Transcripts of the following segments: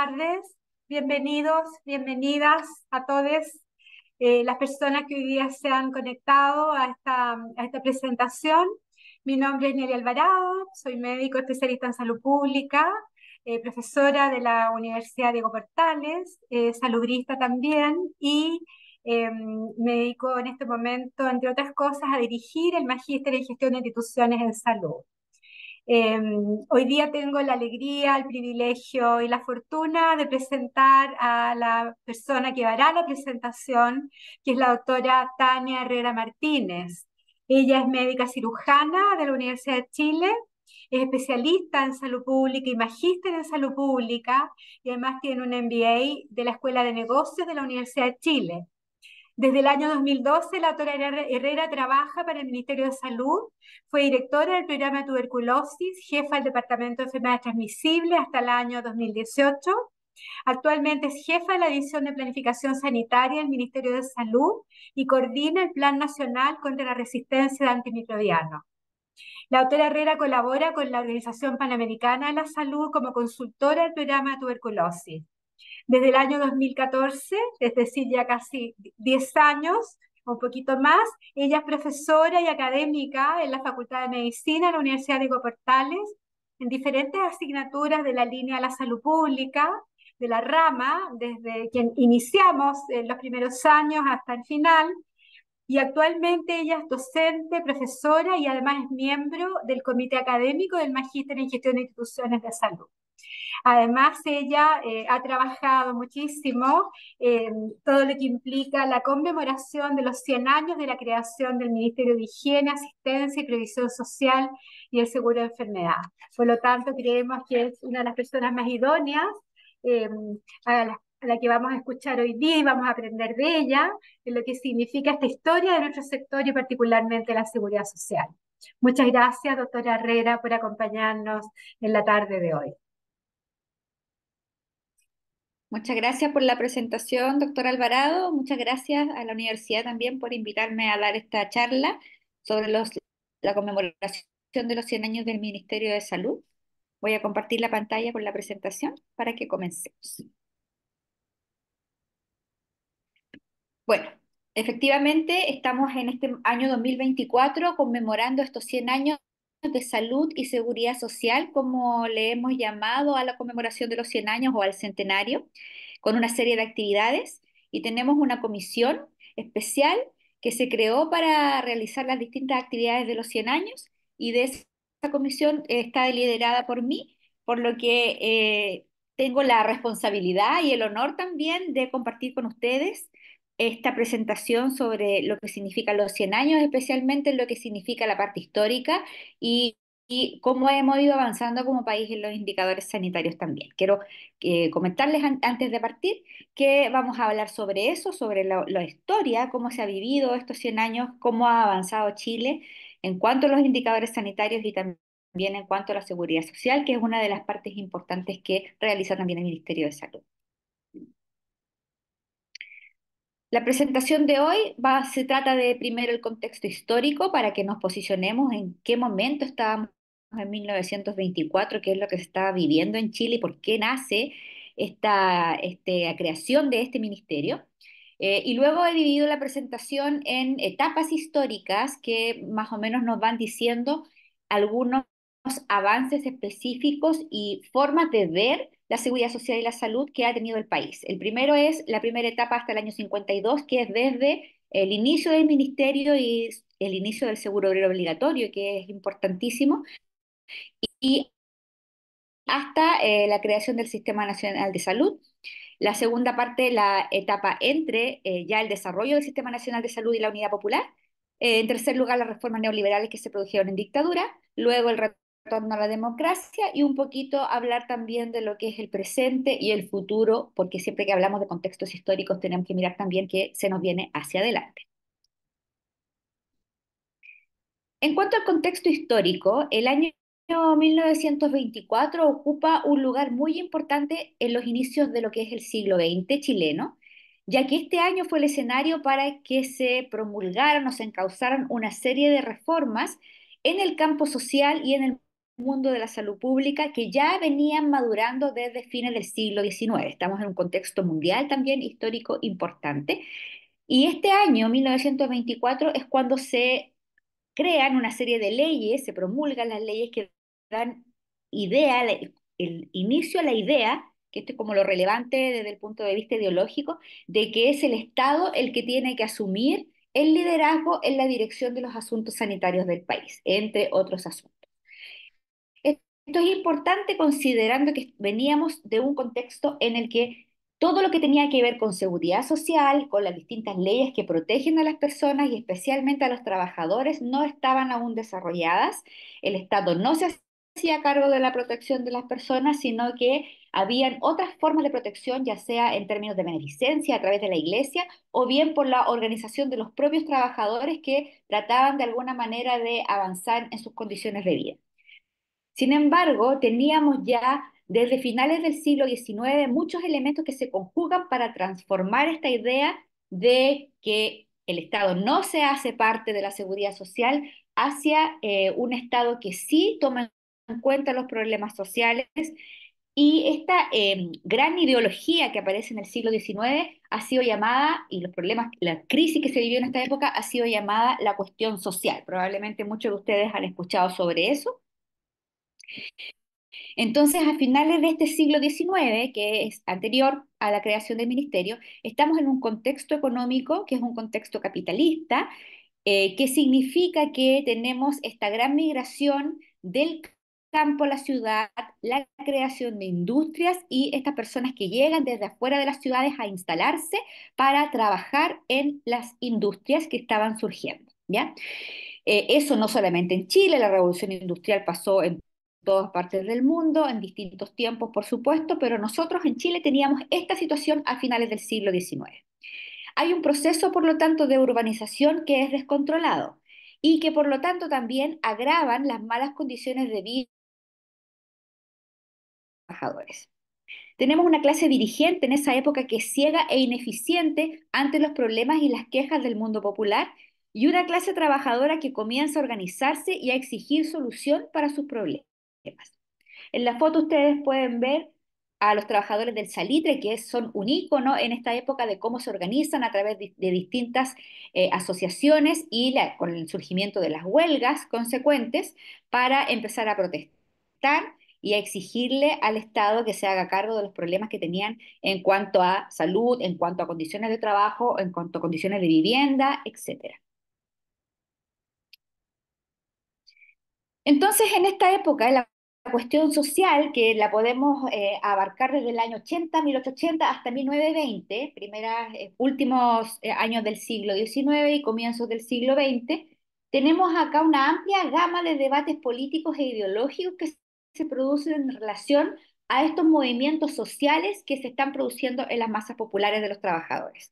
tardes. Bienvenidos, bienvenidas a todos las personas que hoy día se han conectado a esta presentación. Mi nombre es Nelly Alvarado, soy médico especialista en salud pública, profesora de la Universidad Diego Portales, salubrista también y me dedico en este momento, entre otras cosas, a dirigir el Magíster en Gestión de Instituciones en Salud. Eh, Hoy día tengo la alegría, el privilegio y la fortuna de presentar a la persona que hará la presentación, que es la doctora Tania Herrera Martínez. Ella es médica cirujana de la Universidad de Chile, es especialista en salud pública y magíster en salud pública, y además tiene un MBA de la Escuela de Negocios de la Universidad de Chile. Desde el año 2012, la doctora Herrera trabaja para el Ministerio de Salud, fue directora del programa de tuberculosis, jefa del Departamento de Enfermedades Transmisibles hasta el año 2018. Actualmente es jefa de la División de Planificación Sanitaria del Ministerio de Salud y coordina el Plan Nacional contra la Resistencia de Antimicrobianos. La doctora Herrera colabora con la Organización Panamericana de la Salud como consultora del programa de tuberculosis. Desde el año 2014, es decir, ya casi 10 años, un poquito más, ella es profesora y académica en la Facultad de Medicina de la Universidad de Portales, en diferentes asignaturas de la línea de la salud pública, de la rama, desde que iniciamos en los primeros años hasta el final, y actualmente ella es docente, profesora y además es miembro del comité académico del Magíster en Gestión de Instituciones de Salud. Además, ella ha trabajado muchísimo en todo lo que implica la conmemoración de los 100 años de la creación del Ministerio de Higiene, Asistencia y Previsión Social y el Seguro de Enfermedad. Por lo tanto, creemos que es una de las personas más idóneas eh, a la que vamos a escuchar hoy día y vamos a aprender de ella, de lo que significa esta historia de nuestro sector y particularmente la seguridad social. Muchas gracias, doctora Herrera, por acompañarnos en la tarde de hoy. Muchas gracias por la presentación, doctor Alvarado. Muchas gracias a la universidad también por invitarme a dar esta charla sobre la conmemoración de los 100 años del Ministerio de Salud. Voy a compartir la pantalla con la presentación para que comencemos. Bueno, efectivamente estamos en este año 2024 conmemorando estos 100 años de salud y seguridad social, como le hemos llamado a la conmemoración de los 100 años o al centenario, con una serie de actividades y tenemos una comisión especial que se creó para realizar las distintas actividades de los 100 años y de esa comisión está liderada por mí, por lo que tengo la responsabilidad y el honor también de compartir con ustedes esta presentación sobre lo que significan los 100 años, especialmente lo que significa la parte histórica y cómo hemos ido avanzando como país en los indicadores sanitarios también. Quiero comentarles antes de partir que vamos a hablar sobre eso, sobre la historia, cómo se ha vivido estos 100 años, cómo ha avanzado Chile en cuanto a los indicadores sanitarios y también en cuanto a la seguridad social, que es una de las partes importantes que realiza también el Ministerio de Salud. La presentación de hoy se trata de primero el contexto histórico para que nos posicionemos en qué momento estábamos en 1924, qué es lo que se estaba viviendo en Chile y por qué nace esta creación de este ministerio. Y luego he dividido la presentación en etapas históricas que más o menos nos van diciendo algunos avances específicos y formas de ver la seguridad social y la salud que ha tenido el país. El primero es la primera etapa hasta el año 52, que es desde el inicio del ministerio y el inicio del seguro obrero obligatorio, que es importantísimo, y hasta la creación del Sistema Nacional de Salud. La segunda parte, la etapa entre ya el desarrollo del Sistema Nacional de Salud y la Unidad Popular. En tercer lugar, las reformas neoliberales que se produjeron en dictadura. Luego, el retorno a la democracia y un poquito hablar también de lo que es el presente y el futuro, porque siempre que hablamos de contextos históricos tenemos que mirar también que se nos viene hacia adelante. En cuanto al contexto histórico, el año 1924 ocupa un lugar muy importante en los inicios de lo que es el siglo XX chileno, ya que este año fue el escenario para que se promulgaran o se encauzaran una serie de reformas en el campo social y en el mundo de la salud pública que ya venían madurando desde fines del siglo XIX. Estamos en un contexto mundial también histórico importante. Y este año, 1924, es cuando se crean una serie de leyes, se promulgan las leyes que dan idea, el inicio a la idea, que esto es como lo relevante desde el punto de vista ideológico, de que es el Estado el que tiene que asumir el liderazgo en la dirección de los asuntos sanitarios del país, entre otros asuntos. Esto es importante considerando que veníamos de un contexto en el que todo lo que tenía que ver con seguridad social, con las distintas leyes que protegen a las personas y especialmente a los trabajadores, no estaban aún desarrolladas. El Estado no se hacía cargo de la protección de las personas, sino que habían otras formas de protección, ya sea en términos de beneficencia a través de la iglesia o bien por la organización de los propios trabajadores que trataban de alguna manera de avanzar en sus condiciones de vida. Sin embargo, teníamos ya desde finales del siglo XIX muchos elementos que se conjugan para transformar esta idea de que el Estado no se hace parte de la seguridad social hacia un Estado que sí toma en cuenta los problemas sociales. Y esta gran ideología que aparece en el siglo XIX ha sido llamada, y los problemas, la crisis que se vivió en esta época ha sido llamada la cuestión social. Probablemente muchos de ustedes han escuchado sobre eso. Entonces, a finales de este siglo XIX, que es anterior a la creación del ministerio, estamos en un contexto económico que es un contexto capitalista, que significa que tenemos esta gran migración del campo a la ciudad, la creación de industrias y estas personas que llegan desde afuera de las ciudades a instalarse para trabajar en las industrias que estaban surgiendo, ¿ya? Eso no solamente en Chile, la revolución industrial pasó en todas partes del mundo, en distintos tiempos, por supuesto, pero nosotros en Chile teníamos esta situación a finales del siglo XIX. Hay un proceso, por lo tanto, de urbanización que es descontrolado y que, por lo tanto, también agravan las malas condiciones de vida de los trabajadores. Tenemos una clase dirigente en esa época que es ciega e ineficiente ante los problemas y las quejas del mundo popular y una clase trabajadora que comienza a organizarse y a exigir solución para sus problemas. En la foto ustedes pueden ver a los trabajadores del salitre, que son un ícono en esta época de cómo se organizan a través de distintas asociaciones y con el surgimiento de las huelgas consecuentes para empezar a protestar y a exigirle al Estado que se haga cargo de los problemas que tenían en cuanto a salud, en cuanto a condiciones de trabajo, en cuanto a condiciones de vivienda, etcétera. Entonces, en esta época, la cuestión social, que la podemos abarcar desde el año 80, 1880 hasta 1920, últimos años del siglo XIX y comienzos del siglo XX, tenemos acá una amplia gama de debates políticos e ideológicos que se producen en relación a estos movimientos sociales que se están produciendo en las masas populares de los trabajadores.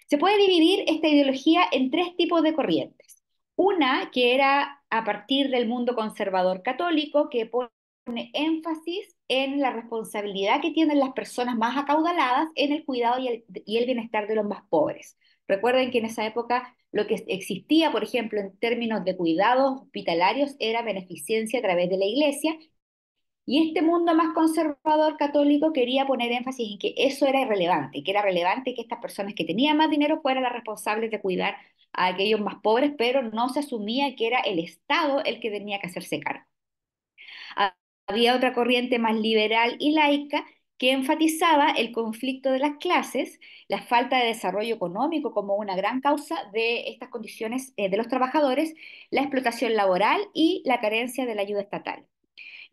Se puede dividir esta ideología en tres tipos de corrientes. Una que era a partir del mundo conservador católico, que pone énfasis en la responsabilidad que tienen las personas más acaudaladas en el cuidado y el bienestar de los más pobres. Recuerden que en esa época lo que existía, por ejemplo, en términos de cuidados hospitalarios, era beneficencia a través de la iglesia, y este mundo más conservador católico quería poner énfasis en que eso era irrelevante, que era relevante que estas personas que tenían más dinero fueran las responsables de cuidar a aquellos más pobres, pero no se asumía que era el Estado el que tenía que hacerse cargo. Había otra corriente más liberal y laica que enfatizaba el conflicto de las clases, la falta de desarrollo económico como una gran causa de estas condiciones de los trabajadores, la explotación laboral y la carencia de la ayuda estatal.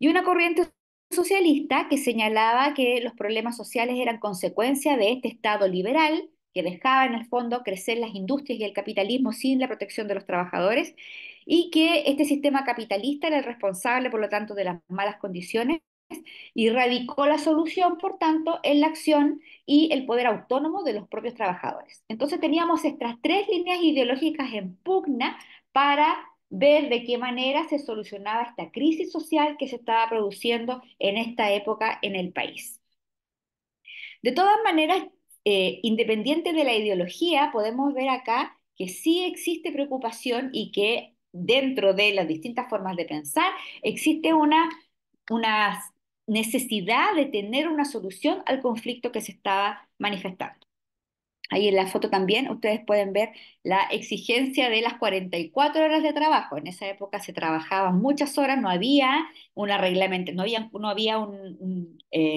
Y una corriente socialista que señalaba que los problemas sociales eran consecuencia de este Estado liberal que dejaba en el fondo crecer las industrias y el capitalismo sin la protección de los trabajadores y que este sistema capitalista era el responsable, por lo tanto, de las malas condiciones y radicó la solución, por tanto, en la acción y el poder autónomo de los propios trabajadores. Entonces teníamos estas tres líneas ideológicas en pugna para ver de qué manera se solucionaba esta crisis social que se estaba produciendo en esta época en el país. De todas maneras, independiente de la ideología, podemos ver acá que sí existe preocupación y que dentro de las distintas formas de pensar, existe una necesidad de tener una solución al conflicto que se estaba manifestando. Ahí en la foto también ustedes pueden ver la exigencia de las 44 horas de trabajo. En esa época se trabajaban muchas horas, no había una reglamento, no había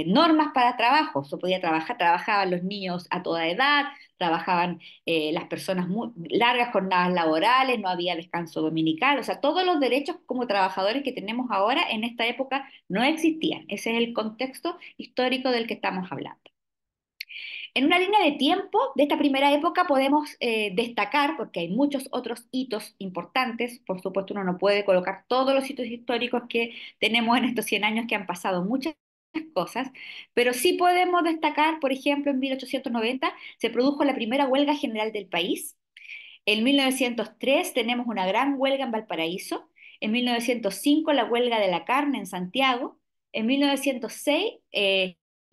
normas para trabajo. Se podía trabajar, trabajaban los niños a toda edad, trabajaban las personas muy largas jornadas laborales, no había descanso dominical. O sea, todos los derechos como trabajadores que tenemos ahora en esta época no existían. Ese es el contexto histórico del que estamos hablando. En una línea de tiempo de esta primera época podemos destacar, porque hay muchos otros hitos importantes, por supuesto uno no puede colocar todos los hitos históricos que tenemos en estos 100 años que han pasado muchas cosas, pero sí podemos destacar, por ejemplo, en 1890 se produjo la primera huelga general del país. En 1903 tenemos una gran huelga en Valparaíso. En 1905 la huelga de la carne en Santiago. En 1906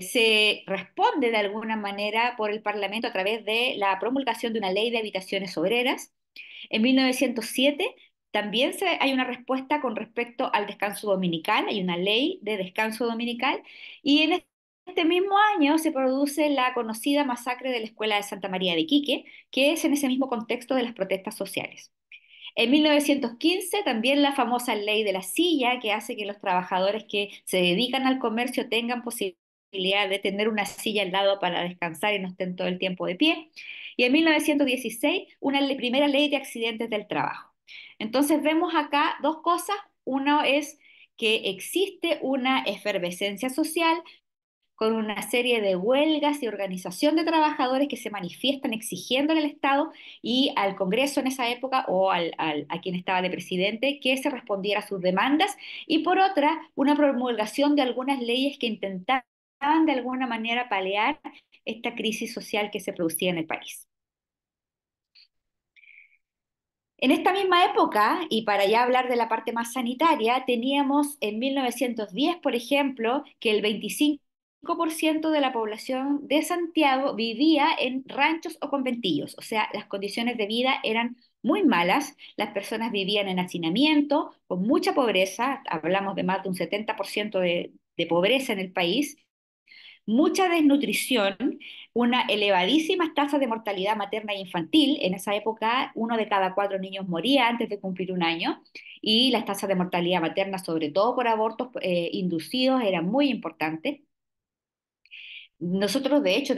se responde de alguna manera por el Parlamento a través de la promulgación de una ley de habitaciones obreras. En 1907 también hay una respuesta con respecto al descanso dominical, hay una ley de descanso dominical, y en este mismo año se produce la conocida masacre de la Escuela de Santa María de Iquique, que es en ese mismo contexto de las protestas sociales. En 1915 también la famosa ley de la silla, que hace que los trabajadores que se dedican al comercio tengan posibilidad de tener una silla al lado para descansar y no estén todo el tiempo de pie. Y en 1916 una primera ley de accidentes del trabajo. Entonces vemos acá dos cosas. Uno es que existe una efervescencia social con una serie de huelgas y organización de trabajadores que se manifiestan exigiendo al Estado y al Congreso en esa época o a quien estaba de presidente que se respondiera a sus demandas, y por otra, una promulgación de algunas leyes que intentaban de alguna manera paliar esta crisis social que se producía en el país. En esta misma época, y para ya hablar de la parte más sanitaria, teníamos en 1910, por ejemplo, que el 25% de la población de Santiago vivía en ranchos o conventillos, o sea, las condiciones de vida eran muy malas, las personas vivían en hacinamiento, con mucha pobreza, hablamos de más de un 70% de pobreza en el país, mucha desnutrición, una elevadísima tasa de mortalidad materna e infantil. En esa época, 1 de cada 4 niños moría antes de cumplir un año, y las tasas de mortalidad materna, sobre todo por abortos inducidos, eran muy importantes. Nosotros, de hecho,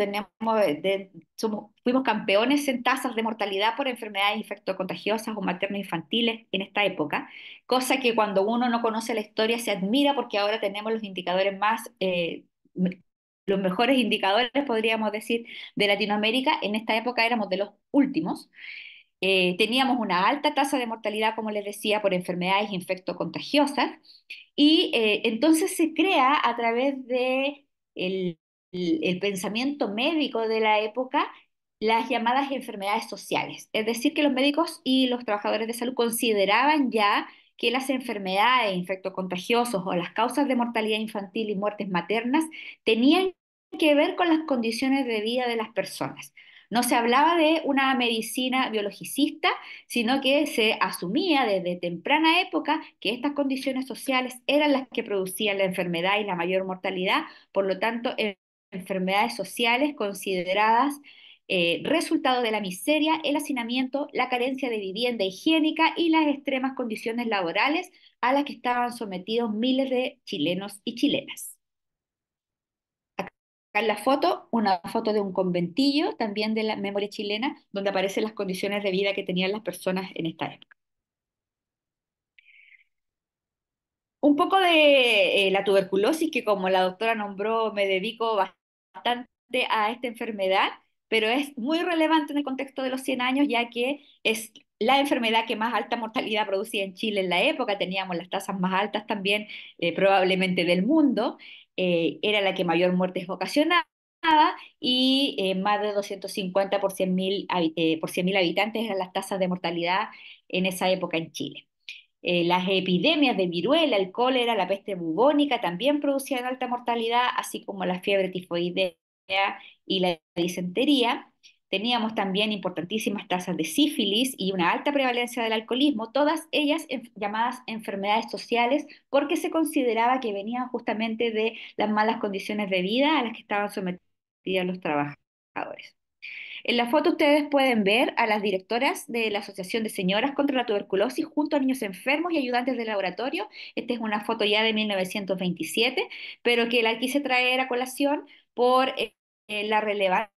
fuimos campeones en tasas de mortalidad por enfermedades infectocontagiosas o materno-infantiles en esta época, cosa que cuando uno no conoce la historia se admira porque ahora tenemos los indicadores los mejores indicadores, podríamos decir, de Latinoamérica. En esta época éramos de los últimos. Teníamos una alta tasa de mortalidad, como les decía, por enfermedades infectocontagiosas, y entonces se crea a través de el pensamiento médico de la época las llamadas enfermedades sociales. Es decir, que los médicos y los trabajadores de salud consideraban ya que las enfermedades infectocontagiosos o las causas de mortalidad infantil y muertes maternas tenían que ver con las condiciones de vida de las personas. No se hablaba de una medicina biologicista, sino que se asumía desde temprana época que estas condiciones sociales eran las que producían la enfermedad y la mayor mortalidad. Por lo tanto, enfermedades sociales consideradas resultado de la miseria, el hacinamiento, la carencia de vivienda higiénica y las extremas condiciones laborales a las que estaban sometidos miles de chilenos y chilenas. Acá en la foto, una foto de un conventillo, también de la memoria chilena, donde aparecen las condiciones de vida que tenían las personas en esta época. Un poco de la tuberculosis, que como la doctora nombró, me dedico bastante a esta enfermedad, pero es muy relevante en el contexto de los 100 años, ya que es la enfermedad que más alta mortalidad producía en Chile en la época. Teníamos las tasas más altas también, probablemente del mundo. Era la que mayor muertes ocasionaba, y más de 250 por 100.000 habitantes eran las tasas de mortalidad en esa época en Chile. Las epidemias de viruela, el cólera, la peste bubónica también producían alta mortalidad, así como la fiebre tifoidea y la disentería. teníamos también importantísimas tasas de sífilis y una alta prevalencia del alcoholismo, todas ellas llamadas enfermedades sociales, porque se consideraba que venían justamente de las malas condiciones de vida a las que estaban sometidos los trabajadores. En la foto ustedes pueden ver a las directoras de la Asociación de Señoras contra la Tuberculosis junto a niños enfermos y ayudantes de laboratorio. Esta es una foto ya de 1927, pero que la quise traer a colación por la relevancia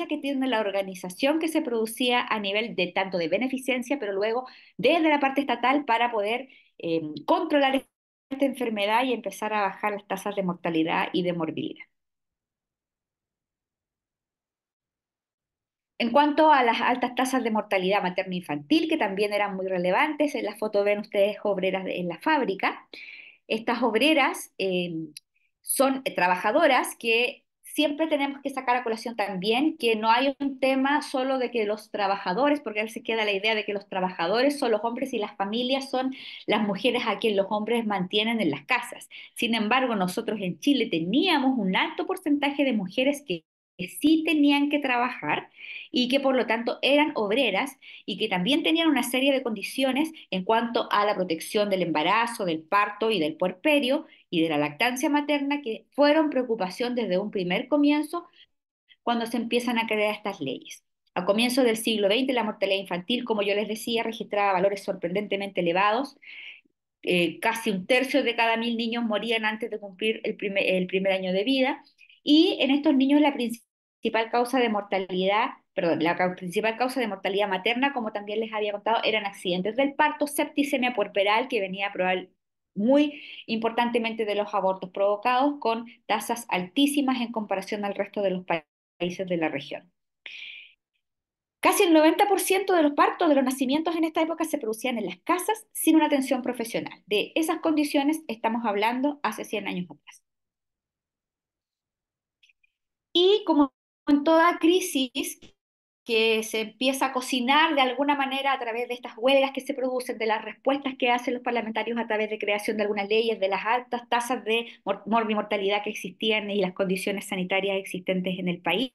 que tiene la organización que se producía a nivel de tanto de beneficencia, pero luego desde la parte estatal para poder controlar esta enfermedad y empezar a bajar las tasas de mortalidad y de morbilidad. En cuanto a las altas tasas de mortalidad materno-infantil, que también eran muy relevantes, en la foto ven ustedes obreras en la fábrica. Estas obreras son trabajadoras que siempre tenemos que sacar a colación también que no hay un tema solo de que los trabajadores, porque a veces queda la idea de que los trabajadores son los hombres y las familias son las mujeres a quien los hombres mantienen en las casas. Sin embargo, nosotros en Chile teníamos un alto porcentaje de mujeres que sí tenían que trabajar y que por lo tanto eran obreras y que también tenían una serie de condiciones en cuanto a la protección del embarazo, del parto y del puerperio y de la lactancia materna que fueron preocupación desde un primer comienzo cuando se empiezan a crear estas leyes. A comienzos del siglo XX, la mortalidad infantil, como yo les decía, registraba valores sorprendentemente elevados. Casi un tercio de cada 1.000 niños morían antes de cumplir el primer año de vida. Y en estos niños la principal causa de mortalidad, perdón, principal causa de mortalidad materna, como también les había contado, eran accidentes del parto, septicemia puerperal, que venía a probar muy importantemente de los abortos provocados, con tasas altísimas en comparación al resto de los países de la región. Casi el 90% de los partos, de los nacimientos en esta época se producían en las casas sin una atención profesional. De esas condiciones estamos hablando hace 100 años atrás. Y como en toda crisis que se empieza a cocinar de alguna manera a través de estas huelgas que se producen, de las respuestas que hacen los parlamentarios a través de creación de algunas leyes, de las altas tasas de mortalidad que existían y las condiciones sanitarias existentes en el país,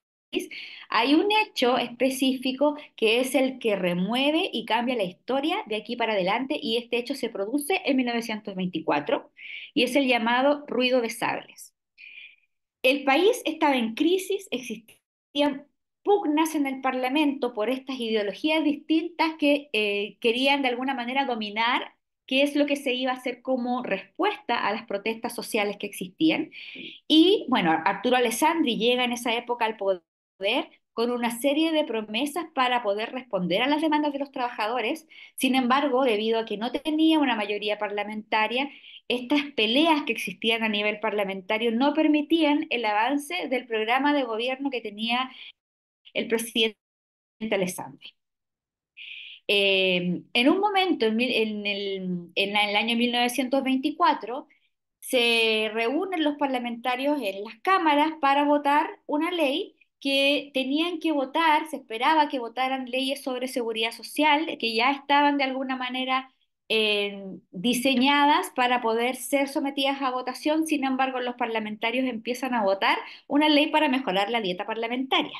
hay un hecho específico que es el que remueve y cambia la historia de aquí para adelante y este hecho se produce en 1924 y es el llamado ruido de sables. El país estaba en crisis, existían pugnas en el Parlamento por estas ideologías distintas que querían de alguna manera dominar qué es lo que se iba a hacer como respuesta a las protestas sociales que existían. Y bueno, Arturo Alessandri llega en esa época al poder con una serie de promesas para poder responder a las demandas de los trabajadores. Sin embargo, debido a que no tenía una mayoría parlamentaria, estas peleas que existían a nivel parlamentario no permitían el avance del programa de gobierno que tenía el presidente Alessandri. En un momento, en el año 1924, se reúnen los parlamentarios en las cámaras para votar una ley que tenían que votar, se esperaba que votaran leyes sobre seguridad social, que ya estaban de alguna manera diseñadas para poder ser sometidas a votación. Sin embargo, los parlamentarios empiezan a votar una ley para mejorar la dieta parlamentaria.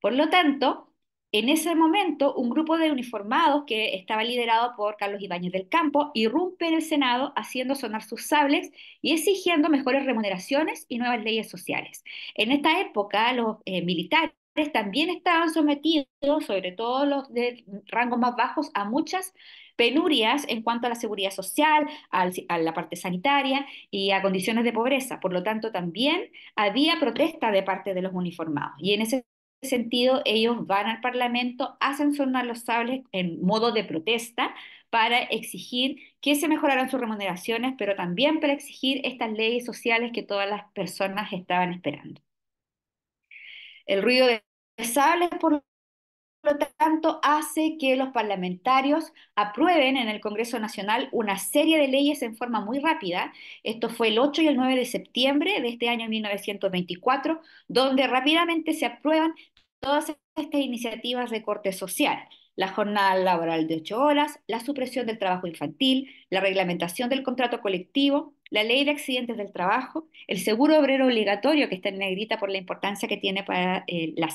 Por lo tanto, en ese momento, un grupo de uniformados que estaba liderado por Carlos Ibáñez del Campo irrumpe en el Senado haciendo sonar sus sables y exigiendo mejores remuneraciones y nuevas leyes sociales. En esta época, los militares también estaban sometidos, sobre todo los de rangos más bajos, a muchas penurias en cuanto a la seguridad social, a la parte sanitaria y a condiciones de pobreza. Por lo tanto, también había protesta de parte de los uniformados. Y en ese sentido, ellos van al Parlamento, hacen sonar los sables en modo de protesta para exigir que se mejoraran sus remuneraciones, pero también para exigir estas leyes sociales que todas las personas estaban esperando. El ruido de sables, por lo tanto, hace que los parlamentarios aprueben en el Congreso Nacional una serie de leyes en forma muy rápida. Esto fue el 8 y el 9 de septiembre de este año 1924, donde rápidamente se aprueban todas estas iniciativas de corte social. La jornada laboral de 8 horas, la supresión del trabajo infantil, la reglamentación del contrato colectivo, la ley de accidentes del trabajo, el seguro obrero obligatorio, que está en negrita por la importancia que tiene para la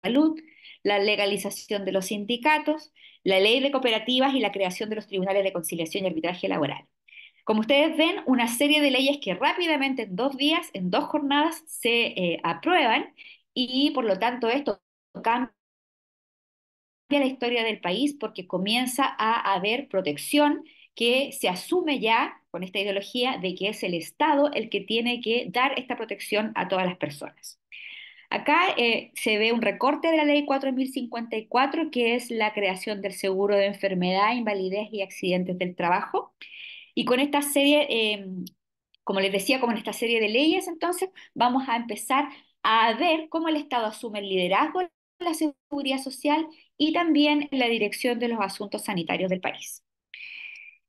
salud, la legalización de los sindicatos, la ley de cooperativas y la creación de los tribunales de conciliación y arbitraje laboral. Como ustedes ven, una serie de leyes que rápidamente en 2 días, en 2 jornadas, se aprueban y por lo tanto esto cambia la historia del país porque comienza a haber protección que se asume ya con esta ideología de que es el Estado el que tiene que dar esta protección a todas las personas. Acá se ve un recorte de la ley 4054, que es la creación del seguro de enfermedad, invalidez y accidentes del trabajo. Y con esta serie, como les decía, como en esta serie de leyes, entonces vamos a empezar a ver cómo el Estado asume el liderazgo de la seguridad social y también la dirección de los asuntos sanitarios del país.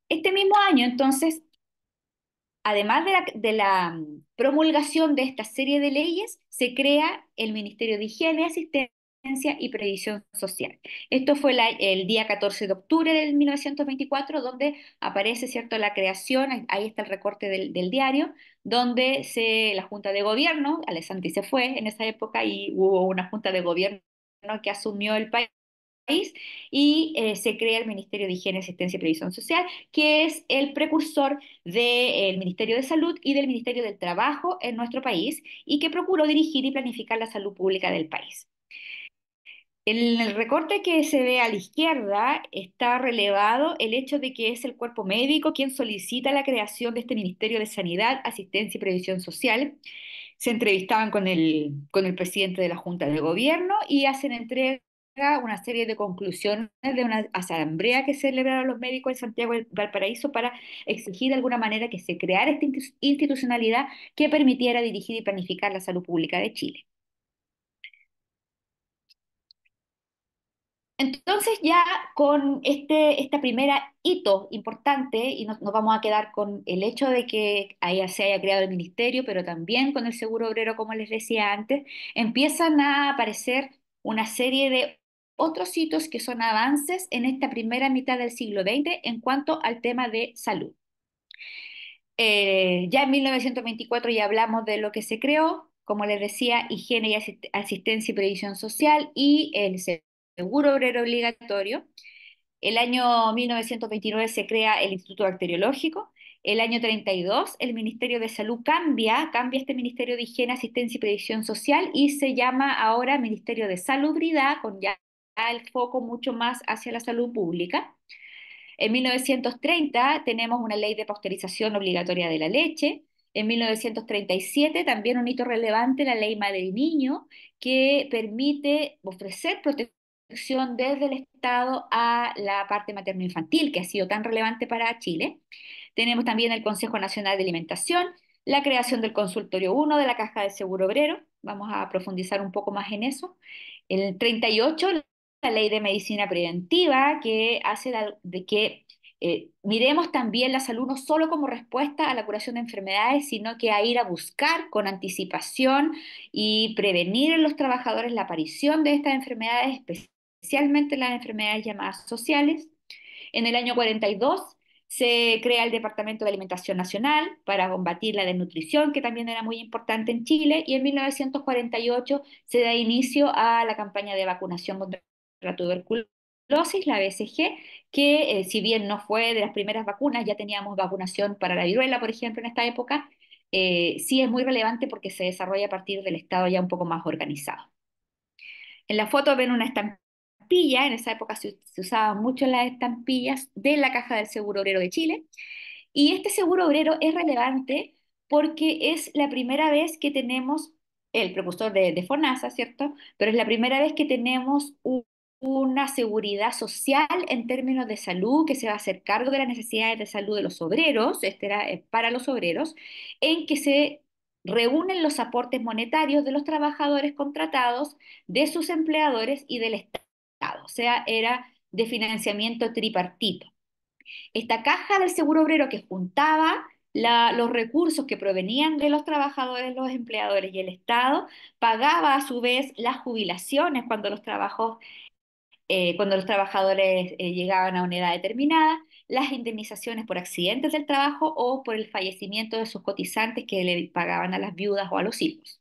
Este mismo año, entonces, además de la promulgación de esta serie de leyes, se crea el Ministerio de Higiene, Asistencia y Previsión Social. Esto fue el día 14 de octubre del 1924, donde aparece, ¿cierto?, la creación, ahí está el recorte del diario, donde la Junta de Gobierno, Alessandri se fue en esa época y hubo una Junta de Gobierno que asumió el país y se crea el Ministerio de Higiene, Asistencia y Previsión Social, que es el precursor del Ministerio de Salud y del Ministerio del Trabajo en nuestro país y que procuró dirigir y planificar la salud pública del país. En el recorte que se ve a la izquierda está relevado el hecho de que es el cuerpo médico quien solicita la creación de este Ministerio de Sanidad, Asistencia y Previsión Social. Se entrevistaban con el presidente de la Junta de Gobierno y hacen entrega una serie de conclusiones de una asamblea que celebraron los médicos en Santiago de Valparaíso para exigir de alguna manera que se creara esta institucionalidad que permitiera dirigir y planificar la salud pública de Chile. Entonces ya con esta primera hito importante, y nos vamos a quedar con el hecho de que se haya creado el ministerio, pero también con el seguro obrero, como les decía antes, empiezan a aparecer una serie de otros hitos que son avances en esta primera mitad del siglo XX en cuanto al tema de salud. Ya en 1924 ya hablamos de lo que se creó, como les decía, higiene y asistencia y previsión social y el seguro obrero obligatorio. El año 1929 se crea el Instituto Bacteriológico. El año 32 el Ministerio de Salud cambia este Ministerio de Higiene, Asistencia y Previsión Social y se llama ahora Ministerio de Salubridad, con ya el foco mucho más hacia la salud pública. En 1930 tenemos una ley de pasteurización obligatoria de la leche. En 1937 también un hito relevante, la ley Madre y Niño, que permite ofrecer protección desde el Estado a la parte materno-infantil, que ha sido tan relevante para Chile. Tenemos también el Consejo Nacional de Alimentación, la creación del Consultorio 1 de la Caja del Seguro Obrero. Vamos a profundizar un poco más en eso. El 38 la ley de medicina preventiva que hace de que miremos también la salud no solo como respuesta a la curación de enfermedades, sino que a ir a buscar con anticipación y prevenir en los trabajadores la aparición de estas enfermedades, especialmente las enfermedades llamadas sociales. En el año 42 se crea el Departamento de Alimentación Nacional para combatir la desnutrición, que también era muy importante en Chile, y en 1948 se da inicio a la campaña de vacunación contra la tuberculosis, la BCG, que si bien no fue de las primeras vacunas, ya teníamos vacunación para la viruela, por ejemplo, en esta época, sí es muy relevante porque se desarrolla a partir del Estado ya un poco más organizado. En la foto ven una estampilla, en esa época se usaban mucho las estampillas de la Caja del Seguro Obrero de Chile, y este seguro obrero es relevante porque es la primera vez que tenemos, el precursor de FONASA, ¿cierto? Pero es la primera vez que tenemos una seguridad social en términos de salud que se va a hacer cargo de las necesidades de salud de los obreros, este era para los obreros, en que se reúnen los aportes monetarios de los trabajadores contratados, de sus empleadores y del Estado, o sea, era de financiamiento tripartito. Esta caja del seguro obrero que juntaba los recursos que provenían de los trabajadores, los empleadores y el Estado, pagaba a su vez las jubilaciones cuando los trabajadores llegaban a una edad determinada, las indemnizaciones por accidentes del trabajo o por el fallecimiento de sus cotizantes que le pagaban a las viudas o a los hijos.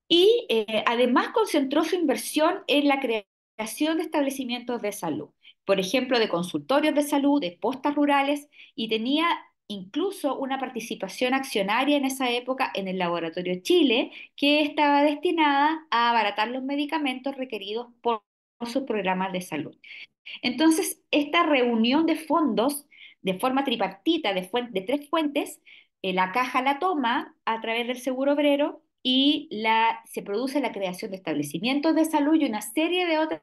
y además concentró su inversión en la creación de establecimientos de salud, por ejemplo, de consultorios de salud, de postas rurales, y tenía incluso una participación accionaria en esa época en el Laboratorio Chile, que estaba destinada a abaratar los medicamentos requeridos por sus programas de salud. Entonces, esta reunión de fondos de forma tripartita de tres fuentes, la caja la toma a través del seguro obrero y se produce la creación de establecimientos de salud y una serie de otras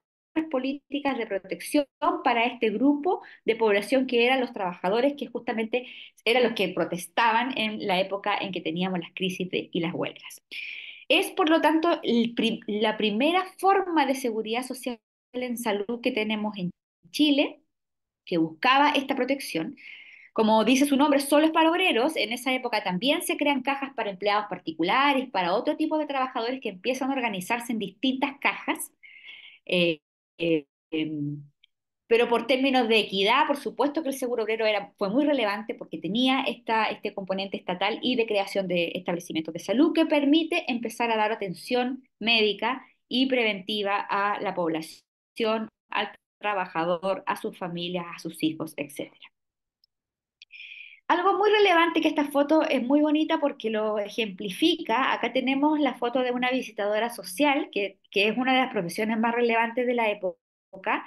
políticas de protección para este grupo de población que eran los trabajadores que justamente eran los que protestaban en la época en que teníamos las crisis y las huelgas. Es, por lo tanto, la primera forma de seguridad social en salud que tenemos en Chile, que buscaba esta protección. Como dice su nombre, solo es para obreros. En esa época también se crean cajas para empleados particulares, para otro tipo de trabajadores que empiezan a organizarse en distintas cajas. Eh, eh, em, pero por términos de equidad, por supuesto que el seguro obrero fue muy relevante porque tenía este componente estatal y de creación de establecimientos de salud que permite empezar a dar atención médica y preventiva a la población, al trabajador, a sus familias, a sus hijos, etcétera. Algo muy relevante que esta foto es muy bonita porque lo ejemplifica. Acá tenemos la foto de una visitadora social, que es una de las profesiones más relevantes de la época,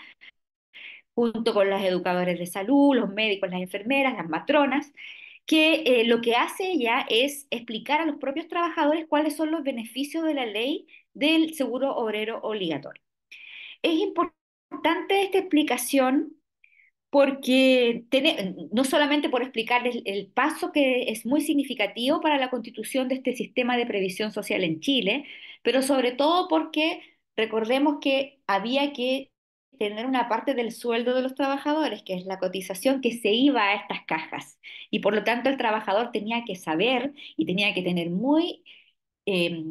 junto con los educadores de salud, los médicos, las enfermeras, las matronas, que lo que hace ella es explicar a los propios trabajadores cuáles son los beneficios de la ley del seguro obrero obligatorio. Es importante esta explicación porque no solamente por explicarles el paso que es muy significativo para la constitución de este sistema de previsión social en Chile, pero sobre todo porque recordemos que había que tener una parte del sueldo de los trabajadores, que es la cotización que se iba a estas cajas. Y por lo tanto el trabajador tenía que saber y tenía que tener eh,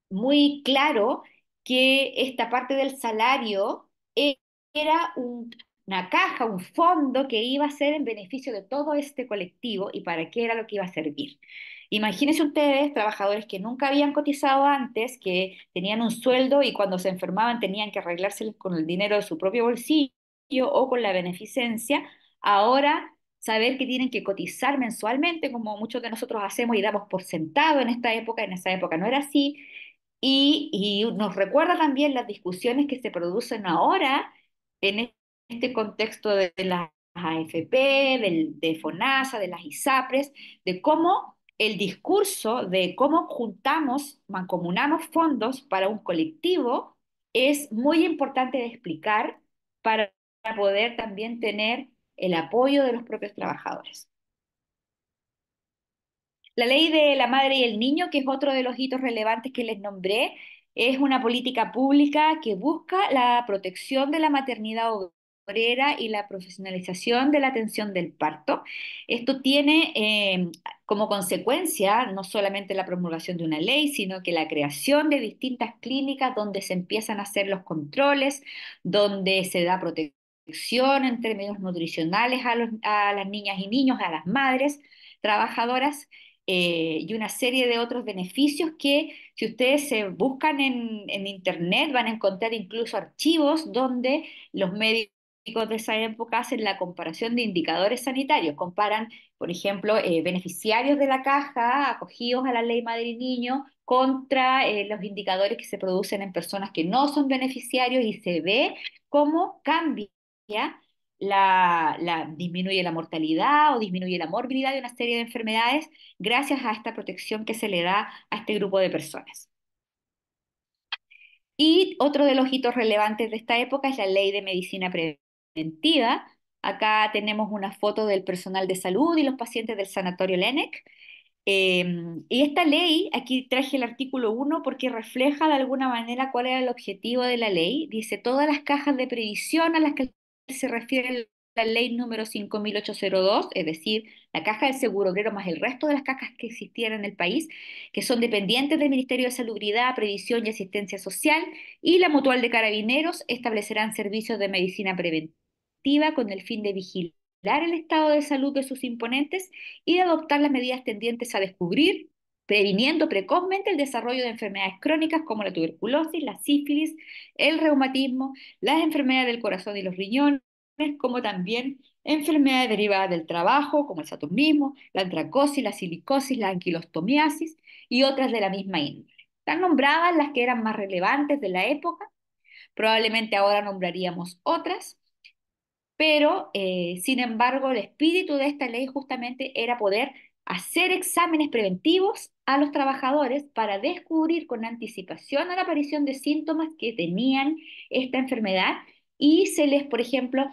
muy claro que esta parte del salario era una caja, un fondo que iba a ser en beneficio de todo este colectivo y para qué era lo que iba a servir. Imagínense ustedes, trabajadores que nunca habían cotizado antes, que tenían un sueldo y cuando se enfermaban tenían que arreglárselos con el dinero de su propio bolsillo o con la beneficencia, ahora saber que tienen que cotizar mensualmente, como muchos de nosotros hacemos y damos por sentado en esa época no era así, y nos recuerda también las discusiones que se producen ahora en este contexto de las AFP, de FONASA, de las ISAPRES, de cómo el discurso de cómo juntamos, mancomunamos fondos para un colectivo es muy importante de explicar para poder también tener el apoyo de los propios trabajadores. La ley de la madre y el niño, que es otro de los hitos relevantes que les nombré, es una política pública que busca la protección de la maternidad obrera y la profesionalización de la atención del parto. Esto tiene como consecuencia no solamente la promulgación de una ley, sino que la creación de distintas clínicas donde se empiezan a hacer los controles, donde se da protección en términos nutricionales a las niñas y niños, a las madres trabajadoras y una serie de otros beneficios que si ustedes se buscan en internet van a encontrar incluso archivos donde los médicos de esa época hacen la comparación de indicadores sanitarios, comparan, por ejemplo, beneficiarios de la caja acogidos a la ley madre y niño contra los indicadores que se producen en personas que no son beneficiarios y se ve cómo cambia disminuye la mortalidad o disminuye la morbilidad de una serie de enfermedades gracias a esta protección que se le da a este grupo de personas. Y otro de los hitos relevantes de esta época es la ley de medicina preventiva. Acá tenemos una foto del personal de salud y los pacientes del sanatorio Lenec. Y esta ley, aquí traje el artículo 1 porque refleja de alguna manera cuál era el objetivo de la ley. Dice, todas las cajas de previsión a las que se refiere la ley número 5802, es decir, la caja del seguro obrero más el resto de las cajas que existían en el país, que son dependientes del Ministerio de Salubridad, Previsión y Asistencia Social, y la Mutual de Carabineros establecerán servicios de medicina preventiva con el fin de vigilar el estado de salud de sus imponentes y de adoptar las medidas tendientes a descubrir, previniendo precozmente el desarrollo de enfermedades crónicas como la tuberculosis, la sífilis, el reumatismo, las enfermedades del corazón y los riñones, como también enfermedades derivadas del trabajo, como el saturnismo, la antracosis, la silicosis, la anquilostomiasis y otras de la misma índole. Están nombradas las que eran más relevantes de la época, probablemente ahora nombraríamos otras, pero sin embargo el espíritu de esta ley justamente era poder hacer exámenes preventivos a los trabajadores para descubrir con anticipación a la aparición de síntomas que tenían esta enfermedad y se les, por ejemplo,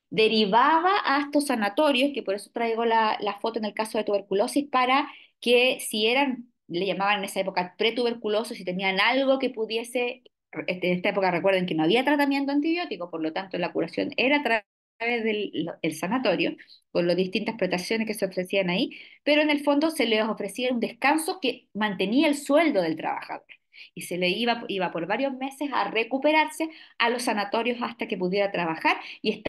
derivaba a estos sanatorios, que por eso traigo la foto en el caso de tuberculosis, para que si eran, le llamaban en esa época pretuberculosos, si tenían algo que pudiese, en esta época recuerden que no había tratamiento antibiótico, por lo tanto la curación era a través del el sanatorio, con las distintas prestaciones que se ofrecían ahí, pero en el fondo se les ofrecía un descanso que mantenía el sueldo del trabajador. Y se le iba por varios meses a recuperarse a los sanatorios hasta que pudiera trabajar y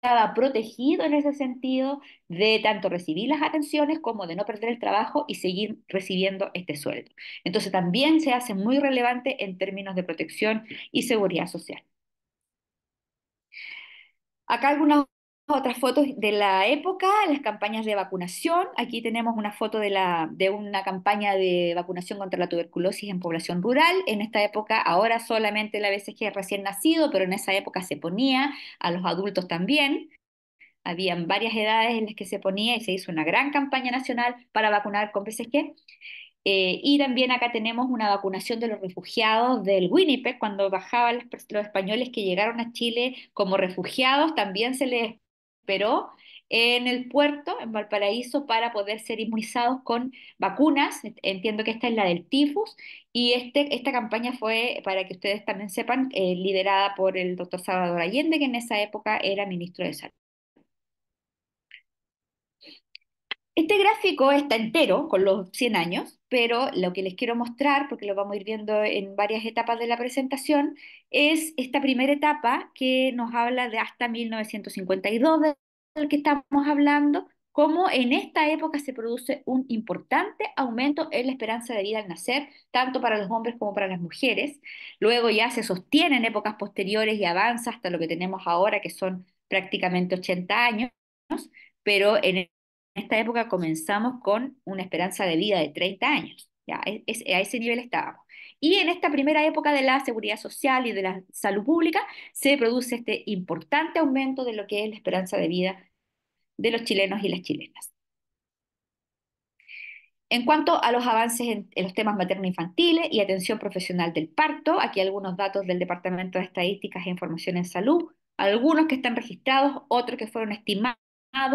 estaba protegido en ese sentido de tanto recibir las atenciones como de no perder el trabajo y seguir recibiendo este sueldo. Entonces también se hace muy relevante en términos de protección y seguridad social. Acá algunas otras fotos de la época, las campañas de vacunación. Aquí tenemos una foto de una campaña de vacunación contra la tuberculosis en población rural. En esta época, ahora solamente la BCG recién nacido, pero en esa época se ponía a los adultos también. Habían varias edades en las que se ponía y se hizo una gran campaña nacional para vacunar con BCG. Y también acá tenemos una vacunación de los refugiados del Winnipeg, cuando bajaban los españoles que llegaron a Chile como refugiados, también se les esperó en el puerto, en Valparaíso, para poder ser inmunizados con vacunas. Entiendo que esta es la del tifus, y esta campaña fue, para que ustedes también sepan, liderada por el doctor Salvador Allende, que en esa época era ministro de Salud. Este gráfico está entero con los 100 años, pero lo que les quiero mostrar, porque lo vamos a ir viendo en varias etapas de la presentación, es esta primera etapa que nos habla de hasta 1952, del que estamos hablando, cómo en esta época se produce un importante aumento en la esperanza de vida al nacer, tanto para los hombres como para las mujeres. Luego ya se sostiene en épocas posteriores y avanza hasta lo que tenemos ahora, que son prácticamente 80 años, pero en esta época comenzamos con una esperanza de vida de 30 años. Ya, a ese nivel estábamos. Y en esta primera época de la seguridad social y de la salud pública se produce este importante aumento de lo que es la esperanza de vida de los chilenos y las chilenas. En cuanto a los avances en los temas materno-infantiles y atención profesional del parto, aquí algunos datos del Departamento de Estadísticas e Información en Salud, algunos que están registrados, otros que fueron estimados,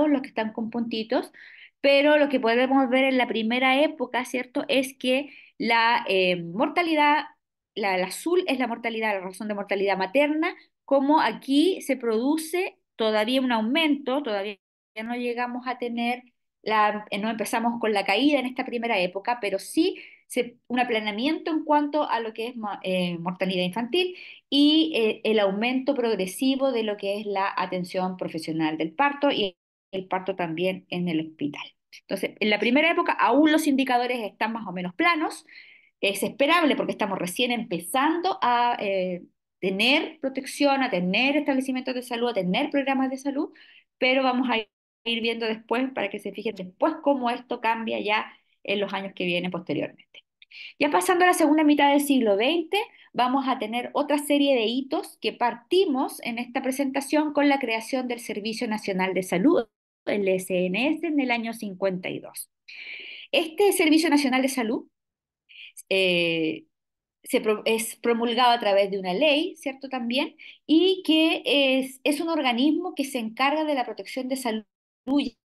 los que están con puntitos, pero lo que podemos ver en la primera época, ¿cierto?, es que la mortalidad, la azul es la mortalidad, la razón de mortalidad materna, como aquí se produce todavía un aumento, todavía no llegamos a tener no empezamos con la caída en esta primera época, pero sí un aplanamiento en cuanto a lo que es mortalidad infantil y el aumento progresivo de lo que es la atención profesional del parto y el parto también en el hospital. Entonces, en la primera época aún los indicadores están más o menos planos. Es esperable porque estamos recién empezando a tener protección, a tener establecimientos de salud, a tener programas de salud, pero vamos a ir viendo después para que se fijen después cómo esto cambia ya en los años que vienen posteriormente. Ya pasando a la segunda mitad del siglo XX, vamos a tener otra serie de hitos que partimos en esta presentación con la creación del Servicio Nacional de Salud, el SNS, en el año 52. Este Servicio Nacional de Salud eh, es promulgado a través de una ley, ¿cierto? También, y que es un organismo que se encarga de la protección de salud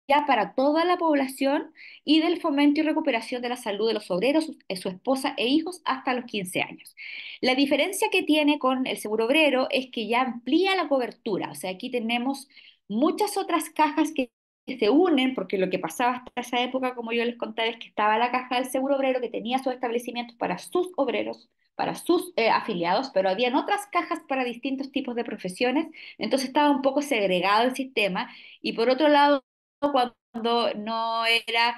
ya para toda la población y del fomento y recuperación de la salud de los obreros, su esposa e hijos hasta los 15 años. La diferencia que tiene con el seguro obrero es que ya amplía la cobertura, o sea, aquí tenemos muchas otras cajas que se unen, porque lo que pasaba hasta esa época, como yo les contaba, es que estaba la caja del seguro obrero que tenía sus establecimientos para sus obreros, para sus afiliados, pero habían otras cajas para distintos tipos de profesiones, entonces estaba un poco segregado el sistema, y por otro lado, cuando no era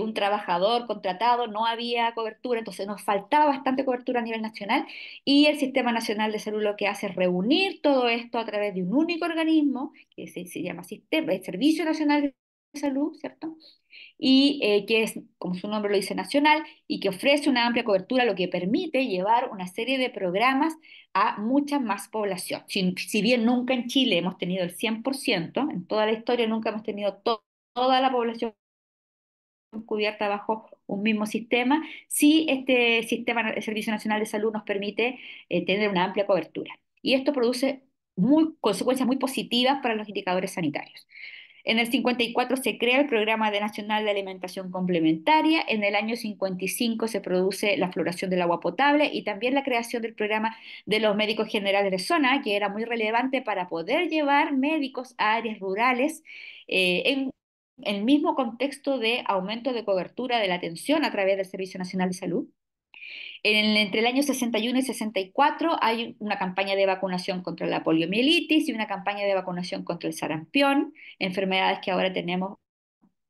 un trabajador contratado, no había cobertura, entonces nos faltaba bastante cobertura a nivel nacional y el Sistema Nacional de Salud lo que hace es reunir todo esto a través de un único organismo que se llama Sistema, el Servicio Nacional de Salud, ¿cierto? Y que es, como su nombre lo dice, nacional y que ofrece una amplia cobertura, lo que permite llevar una serie de programas a mucha más población. Si bien nunca en Chile hemos tenido el 100%, en toda la historia nunca hemos tenido toda la población cubierta bajo un mismo sistema, sí este sistema de Servicio Nacional de Salud nos permite tener una amplia cobertura. Y esto produce consecuencias muy positivas para los indicadores sanitarios. En el 54 se crea el Programa Nacional de Alimentación Complementaria, en el año 55 se produce la floración del agua potable y también la creación del programa de los médicos generales de zona, que era muy relevante para poder llevar médicos a áreas rurales en el mismo contexto de aumento de cobertura de la atención a través del Servicio Nacional de Salud. Entre el año 61 y 64 hay una campaña de vacunación contra la poliomielitis y una campaña de vacunación contra el sarampión, enfermedades que ahora tenemos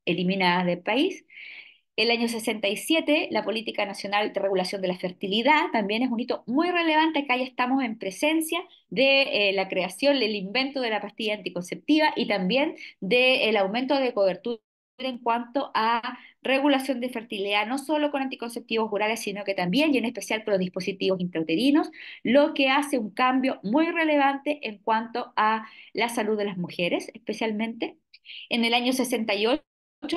eliminadas del país. El año 67, la Política Nacional de Regulación de la Fertilidad, también es un hito muy relevante. Acá ya estamos en presencia de la creación, el invento de la pastilla anticonceptiva y también del aumento de cobertura en cuanto a regulación de fertilidad, no solo con anticonceptivos orales, sino que también y en especial con los dispositivos intrauterinos, lo que hace un cambio muy relevante en cuanto a la salud de las mujeres, especialmente. En el año 68,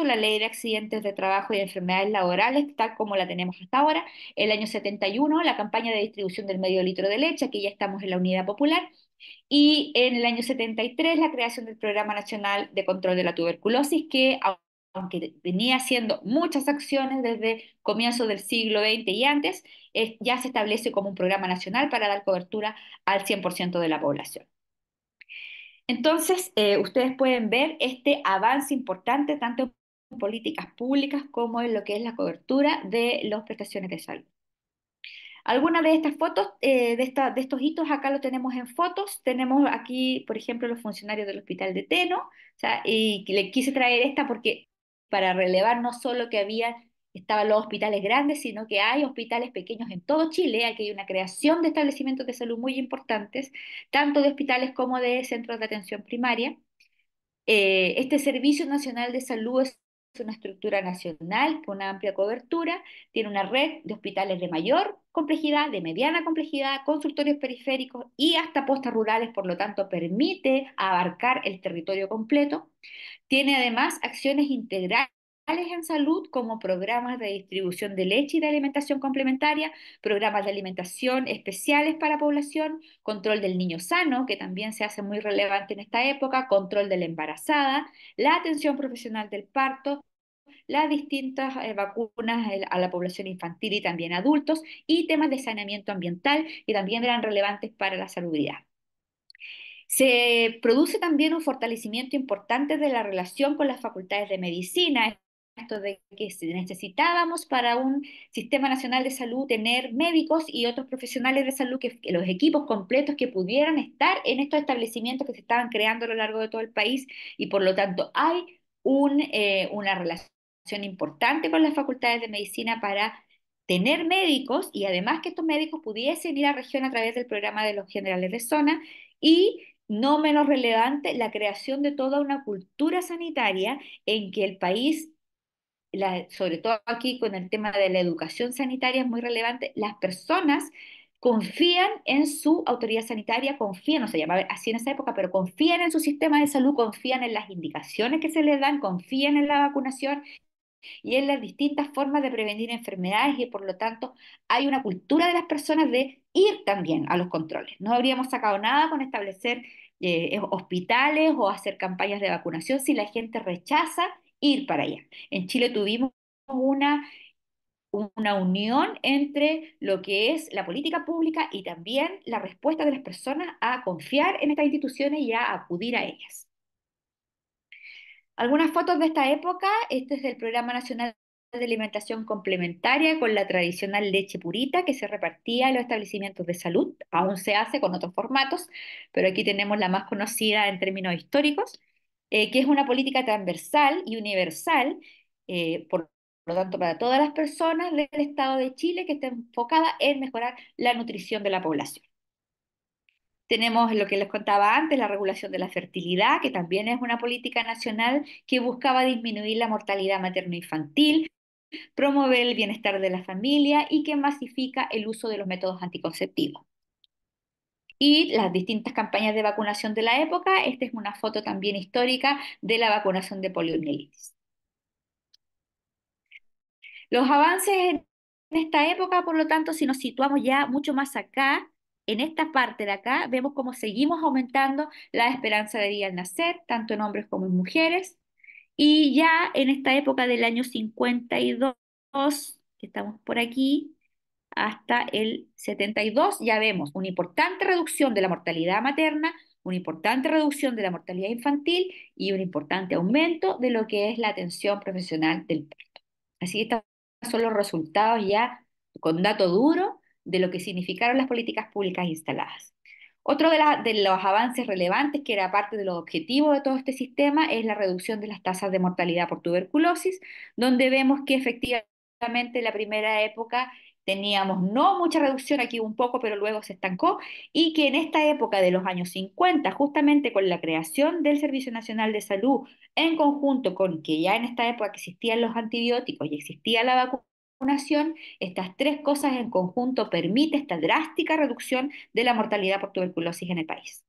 la ley de accidentes de trabajo y enfermedades laborales, tal como la tenemos hasta ahora. El año 71, la campaña de distribución del medio litro de leche, aquí ya estamos en la Unidad Popular. Y en el año 73, la creación del Programa Nacional de Control de la Tuberculosis, que aunque venía haciendo muchas acciones desde comienzos del siglo XX y antes, ya se establece como un programa nacional para dar cobertura al 100% de la población. Entonces, ustedes pueden ver este avance importante tanto en políticas públicas como en lo que es la cobertura de las prestaciones de salud. Algunas de estas fotos, de estos hitos, acá lo tenemos en fotos. Tenemos aquí, por ejemplo, los funcionarios del Hospital de Teno. O sea, y le quise traer esta porque para relevar no solo que estaban los hospitales grandes, sino que hay hospitales pequeños en todo Chile. Aquí hay una creación de establecimientos de salud muy importantes, tanto de hospitales como de centros de atención primaria. Este Servicio Nacional de Salud es una estructura nacional con una amplia cobertura, tiene una red de hospitales de mayor complejidad, de mediana complejidad, consultorios periféricos y hasta postas rurales, por lo tanto permite abarcar el territorio completo. Tiene además acciones integrales en salud como programas de distribución de leche y de alimentación complementaria, programas de alimentación especiales para población, control del niño sano, que también se hace muy relevante en esta época, control de la embarazada, la atención profesional del parto, las distintas vacunas a la población infantil y también adultos, y temas de saneamiento ambiental que también eran relevantes para la salubridad. Se produce también un fortalecimiento importante de la relación con las facultades de medicina, esto de que necesitábamos para un sistema nacional de salud tener médicos y otros profesionales de salud, que los equipos completos que pudieran estar en estos establecimientos que se estaban creando a lo largo de todo el país y por lo tanto hay una relación importante con las facultades de medicina para tener médicos y además que estos médicos pudiesen ir a región a través del programa de los generales de zona y no menos relevante, la creación de toda una cultura sanitaria en que el país, sobre todo aquí con el tema de la educación sanitaria es muy relevante, las personas confían en su autoridad sanitaria, confían, no se llamaba así en esa época, pero confían en su sistema de salud, confían en las indicaciones que se les dan, confían en la vacunación y en las distintas formas de prevenir enfermedades y por lo tanto hay una cultura de las personas de ir también a los controles. No habríamos sacado nada con establecer hospitales o hacer campañas de vacunación si la gente rechaza ir para allá. En Chile tuvimos una, una unión entre lo que es la política pública y también la respuesta de las personas a confiar en estas instituciones y a acudir a ellas. Algunas fotos de esta época, este es del Programa Nacional de Alimentación Complementaria con la tradicional leche purita que se repartía en los establecimientos de salud, aún se hace con otros formatos, pero aquí tenemos la más conocida en términos históricos, que es una política transversal y universal, por lo tanto para todas las personas del Estado de Chile, que esté enfocada en mejorar la nutrición de la población. Tenemos lo que les contaba antes, la regulación de la fertilidad, que también es una política nacional que buscaba disminuir la mortalidad materno-infantil, promover el bienestar de la familia y que masifica el uso de los métodos anticonceptivos. Y las distintas campañas de vacunación de la época, esta es una foto también histórica de la vacunación de poliomielitis. Los avances en esta época, por lo tanto, si nos situamos ya mucho más acá, en esta parte de acá, vemos cómo seguimos aumentando la esperanza de vida al nacer, tanto en hombres como en mujeres. Y ya en esta época del año 52, que estamos por aquí, hasta el 72, ya vemos una importante reducción de la mortalidad materna, una importante reducción de la mortalidad infantil y un importante aumento de lo que es la atención profesional del parto. Así que estos son los resultados ya con dato duro de lo que significaron las políticas públicas instaladas. Otro de los avances relevantes, que era parte de los objetivos de todo este sistema, es la reducción de las tasas de mortalidad por tuberculosis, donde vemos que efectivamente en la primera época teníamos no mucha reducción, aquí un poco, pero luego se estancó, y que en esta época de los años 50, justamente con la creación del Servicio Nacional de Salud, en conjunto con que ya en esta época existían los antibióticos y existía la vacunación, estas tres cosas en conjunto permiten esta drástica reducción de la mortalidad por tuberculosis en el país.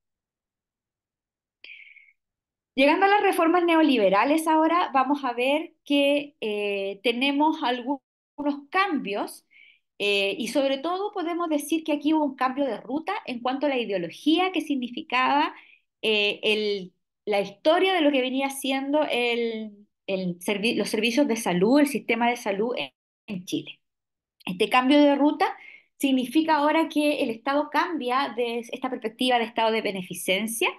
Llegando a las reformas neoliberales, ahora vamos a ver que tenemos algunos cambios y sobre todo podemos decir que aquí hubo un cambio de ruta en cuanto a la ideología que significaba la historia de lo que venía siendo los servicios de salud, el sistema de salud en Chile. Este cambio de ruta significa ahora que el Estado cambia de esta perspectiva de Estado de beneficencia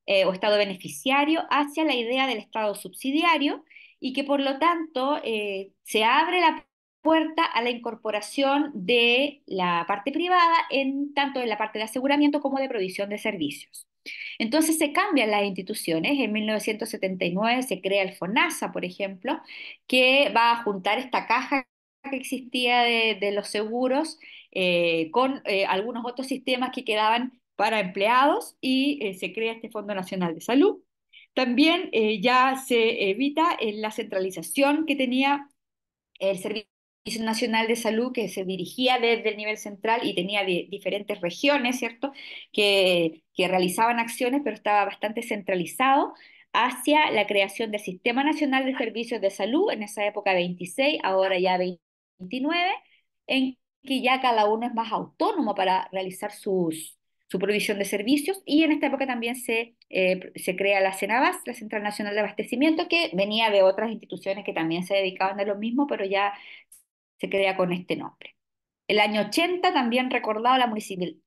o Estado beneficiario hacia la idea del Estado subsidiario y que por lo tanto se abre la puerta a la incorporación de la parte privada tanto en la parte de aseguramiento como de provisión de servicios. Entonces se cambian las instituciones. En 1979 se crea el FONASA, por ejemplo, que va a juntar esta caja que existía de los seguros con algunos otros sistemas que quedaban para empleados y se crea este Fondo Nacional de Salud. También ya se evita la centralización que tenía el Servicio Nacional de Salud, que se dirigía desde el nivel central y tenía diferentes regiones, ¿cierto?, que realizaban acciones, pero estaba bastante centralizado hacia la creación del Sistema Nacional de Servicios de Salud, en esa época 26, ahora ya 29, en que ya cada uno es más autónomo para realizar su provisión de servicios, y en esta época también se crea la CENABAS, la Central Nacional de Abastecimiento, que venía de otras instituciones que también se dedicaban a lo mismo, pero ya se crea con este nombre. El año 80 también recordado la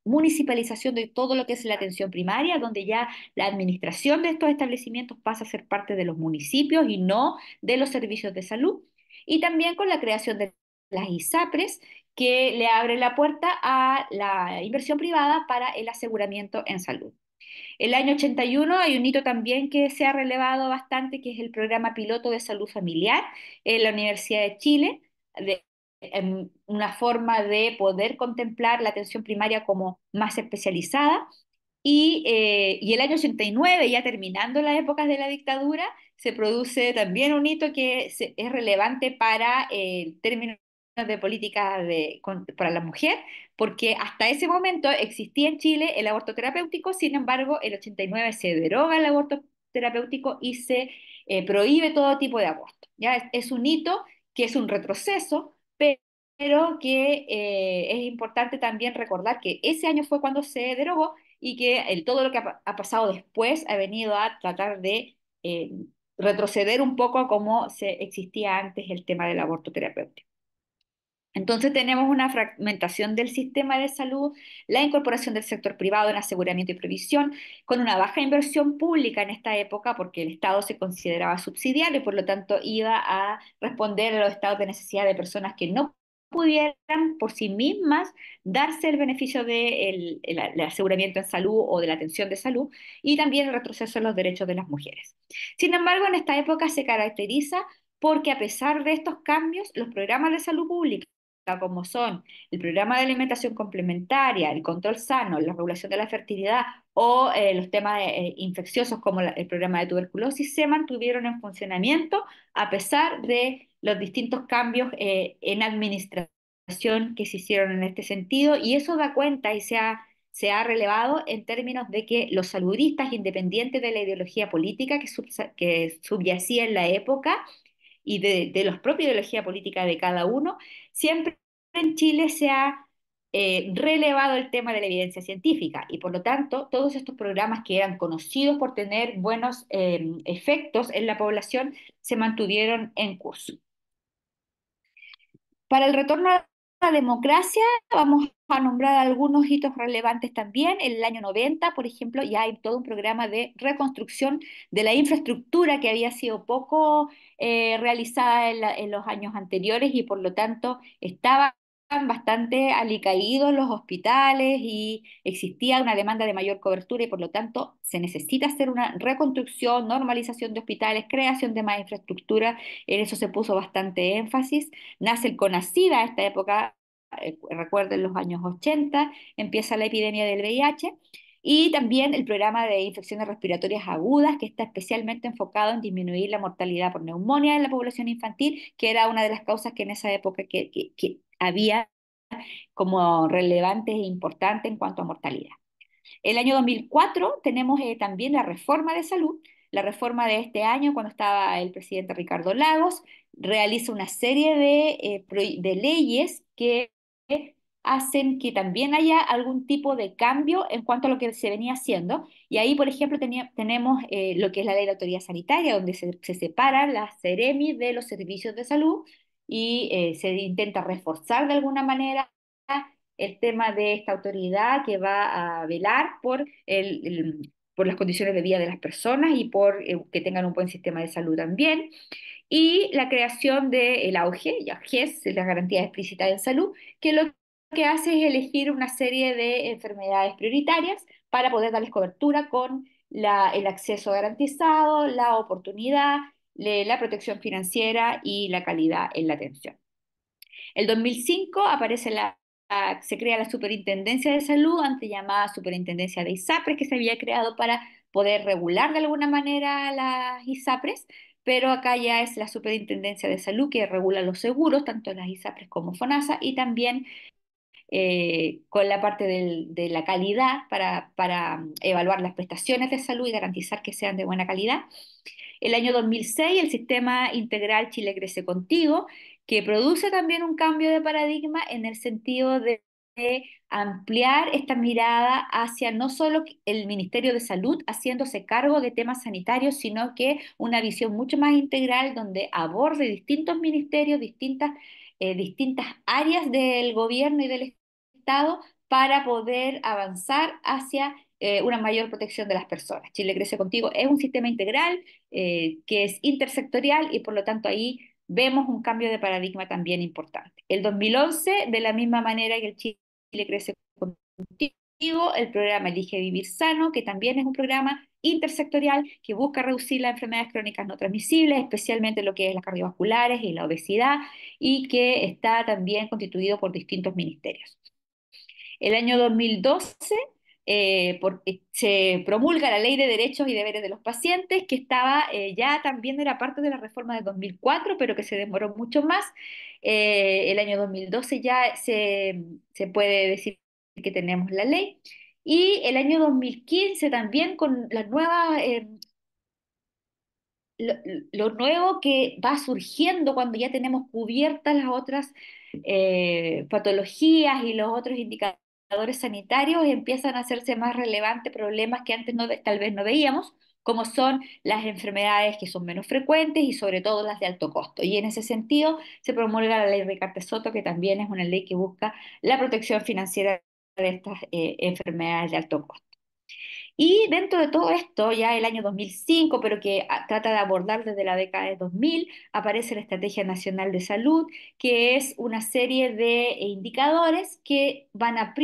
municipalización de todo lo que es la atención primaria, donde ya la administración de estos establecimientos pasa a ser parte de los municipios y no de los servicios de salud. Y también con la creación de las ISAPRES, que le abre la puerta a la inversión privada para el aseguramiento en salud. El año 81 hay un hito también que se ha relevado bastante, que es el programa piloto de salud familiar en la Universidad de Chile, una forma de poder contemplar la atención primaria como más especializada. Y el año 89, ya terminando las épocas de la dictadura, se produce también un hito que es relevante para términos de política para la mujer, porque hasta ese momento existía en Chile el aborto terapéutico. Sin embargo, el 89 se deroga el aborto terapéutico y se prohíbe todo tipo de aborto. ¿Ya? Es un hito que es un retroceso, pero que es importante también recordar que ese año fue cuando se derogó y que todo lo que ha pasado después ha venido a tratar de retroceder un poco a cómo se existía antes el tema del aborto terapéutico. Entonces tenemos una fragmentación del sistema de salud, la incorporación del sector privado en aseguramiento y previsión, con una baja inversión pública en esta época porque el Estado se consideraba subsidiario y por lo tanto iba a responder a los estados de necesidad de personas que no pudieran por sí mismas darse el beneficio del aseguramiento en salud o de la atención de salud, y también el retroceso en los derechos de las mujeres. Sin embargo, en esta época se caracteriza porque a pesar de estos cambios, los programas de salud pública, como son el programa de alimentación complementaria, el control sano, la regulación de la fertilidad o los temas infecciosos como el programa de tuberculosis, se mantuvieron en funcionamiento a pesar de los distintos cambios en administración que se hicieron en este sentido, y eso da cuenta y se ha relevado en términos de que los saludistas, independientes de la ideología política que subyacía en la época y de la propia ideología política de cada uno, siempre en Chile se ha relevado el tema de la evidencia científica y por lo tanto todos estos programas que eran conocidos por tener buenos efectos en la población se mantuvieron en curso. Para el retorno a la democracia, vamos a nombrar algunos hitos relevantes también. En el año 90, por ejemplo, ya hay todo un programa de reconstrucción de la infraestructura que había sido poco realizada en los años anteriores y por lo tanto estaba bastante alicaídos los hospitales y existía una demanda de mayor cobertura y por lo tanto se necesita hacer una reconstrucción, normalización de hospitales, creación de más infraestructura. En eso se puso bastante énfasis. Nace el CONACYT a esta época, recuerden los años 80, empieza la epidemia del VIH y también el programa de infecciones respiratorias agudas, que está especialmente enfocado en disminuir la mortalidad por neumonía en la población infantil, que era una de las causas que en esa época que había como relevantes e importantes en cuanto a mortalidad. El año 2004 tenemos también la reforma de salud. La reforma de este año, cuando estaba el presidente Ricardo Lagos, realiza una serie de leyes que hacen que también haya algún tipo de cambio en cuanto a lo que se venía haciendo. Y ahí, por ejemplo, tenemos lo que es la ley de autoridad sanitaria, donde se separan las CEREMI de los servicios de salud y se intenta reforzar de alguna manera el tema de esta autoridad que va a velar por las condiciones de vida de las personas y por que tengan un buen sistema de salud también. Y la creación del AUGE, ya GES, la garantía explícita en salud, que lo que hace es elegir una serie de enfermedades prioritarias para poder darles cobertura con el acceso garantizado, la oportunidad, la protección financiera y la calidad en la atención. El 2005 se crea la Superintendencia de Salud, antes llamada Superintendencia de ISAPRES, que se había creado para poder regular de alguna manera las ISAPRES, pero acá ya es la Superintendencia de Salud que regula los seguros, tanto las ISAPRES como FONASA, y también con la parte de la calidad para evaluar las prestaciones de salud y garantizar que sean de buena calidad. El año 2006, el Sistema Integral Chile Crece Contigo, que produce también un cambio de paradigma en el sentido de ampliar esta mirada hacia no solo el Ministerio de Salud haciéndose cargo de temas sanitarios, sino que una visión mucho más integral donde aborde distintos ministerios, distintas áreas del gobierno y del Estado para poder avanzar hacia una mayor protección de las personas. Chile Crece Contigo es un sistema integral que es intersectorial y por lo tanto ahí vemos un cambio de paradigma también importante. El 2011, de la misma manera que el Chile Crece Contigo, el programa Elige Vivir Sano, que también es un programa intersectorial que busca reducir las enfermedades crónicas no transmisibles, especialmente lo que es las cardiovasculares y la obesidad, y que está también constituido por distintos ministerios. El año 2012 se promulga la Ley de Derechos y Deberes de los Pacientes, que estaba ya también era parte de la reforma de 2004, pero que se demoró mucho más. El año 2012 ya se puede decir que tenemos la ley. Y el año 2015 también con las nuevas lo, lo nuevo que va surgiendo cuando ya tenemos cubiertas las otras patologías y los otros indicadores sanitarios empiezan a hacerse más relevantes problemas que antes tal vez no veíamos, como son las enfermedades que son menos frecuentes y sobre todo las de alto costo. Y en ese sentido se promulga la ley Ricardo Soto, que también es una ley que busca la protección financiera de estas enfermedades de alto costo. Y dentro de todo esto, ya el año 2005, pero que trata de abordar desde la década de 2000, aparece la Estrategia Nacional de Salud, que es una serie de indicadores que van a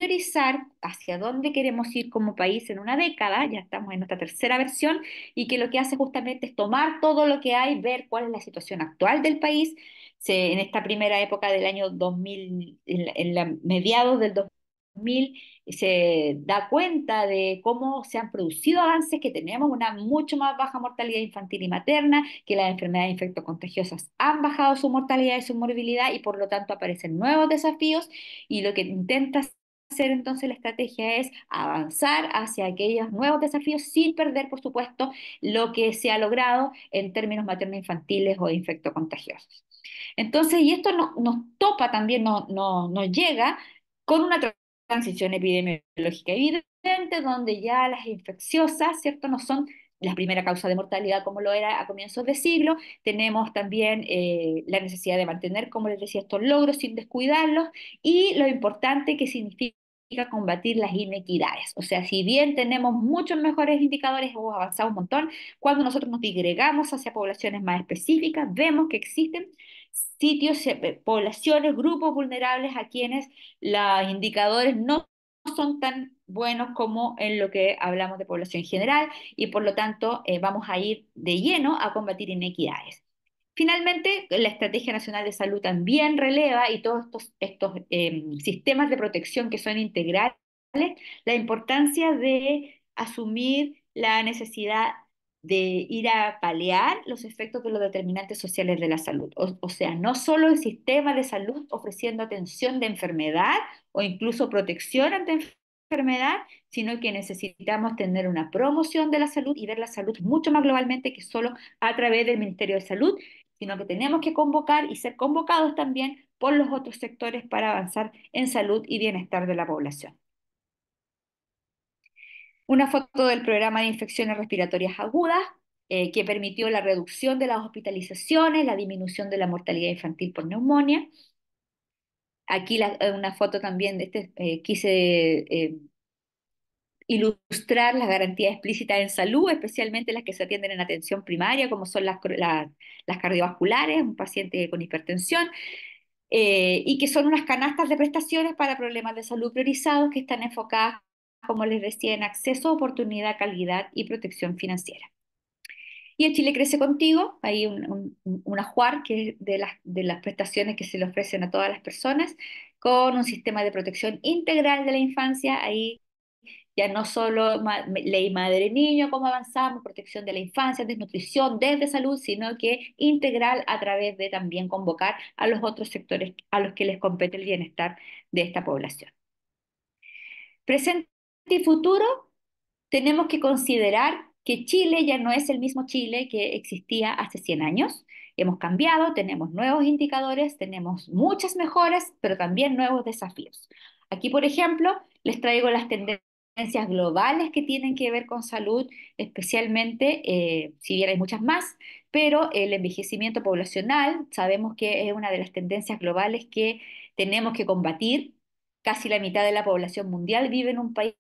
priorizar hacia dónde queremos ir como país en una década, ya estamos en nuestra tercera versión, y que lo que hace justamente es tomar todo lo que hay, ver cuál es la situación actual del país. En esta primera época del año 2000, mediados del 2000, se da cuenta de cómo se han producido avances, que tenemos una mucho más baja mortalidad infantil y materna, que las enfermedades infectocontagiosas han bajado su mortalidad y su morbilidad y por lo tanto aparecen nuevos desafíos y lo que intenta hacer entonces la estrategia es avanzar hacia aquellos nuevos desafíos sin perder, por supuesto, lo que se ha logrado en términos materno-infantiles o infectocontagiosos. Entonces, y esto nos topa también, nos llega con una transición epidemiológica evidente, donde ya las infecciosas, ¿cierto?, no son la primera causa de mortalidad como lo era a comienzos de siglo. Tenemos también la necesidad de mantener, como les decía, estos logros sin descuidarlos y lo importante que significa combatir las inequidades. O sea, si bien tenemos muchos mejores indicadores, hemos avanzado un montón, cuando nosotros nos digregamos hacia poblaciones más específicas, vemos que existen sitios, poblaciones, grupos vulnerables a quienes los indicadores no son tan buenos como en lo que hablamos de población general y por lo tanto vamos a ir de lleno a combatir inequidades. Finalmente, la Estrategia Nacional de Salud también releva y todos estos sistemas de protección que son integrales, la importancia de asumir la necesidad de ir a paliar los efectos de los determinantes sociales de la salud. O sea, no solo el sistema de salud ofreciendo atención de enfermedad o incluso protección ante enfermedad, sino que necesitamos tener una promoción de la salud y ver la salud mucho más globalmente que solo a través del Ministerio de Salud, sino que tenemos que convocar y ser convocados también por los otros sectores para avanzar en salud y bienestar de la población. Una foto del programa de infecciones respiratorias agudas, que permitió la reducción de las hospitalizaciones, la disminución de la mortalidad infantil por neumonía. Aquí una foto también de quise ilustrar las garantías explícitas en salud, especialmente las que se atienden en atención primaria, como son las cardiovasculares, un paciente con hipertensión, y que son unas canastas de prestaciones para problemas de salud priorizados que están enfocadas, como les decía, en acceso, oportunidad, calidad y protección financiera. Y en Chile Crece Contigo, hay un ajuar que es de las prestaciones que se le ofrecen a todas las personas, con un sistema de protección integral de la infancia. Ahí ya no solo ley madre-niño, cómo avanzamos, protección de la infancia, desnutrición, desde salud, sino que integral a través de también convocar a los otros sectores a los que les compete el bienestar de esta población. Presente y futuro, tenemos que considerar que Chile ya no es el mismo Chile que existía hace 100 años. Hemos cambiado, tenemos nuevos indicadores, tenemos muchas mejoras, pero también nuevos desafíos. Aquí, por ejemplo, les traigo las tendencias globales que tienen que ver con salud, especialmente, si bien hay muchas más, pero el envejecimiento poblacional sabemos que es una de las tendencias globales que tenemos que combatir. Casi la mitad de la población mundial vive en un país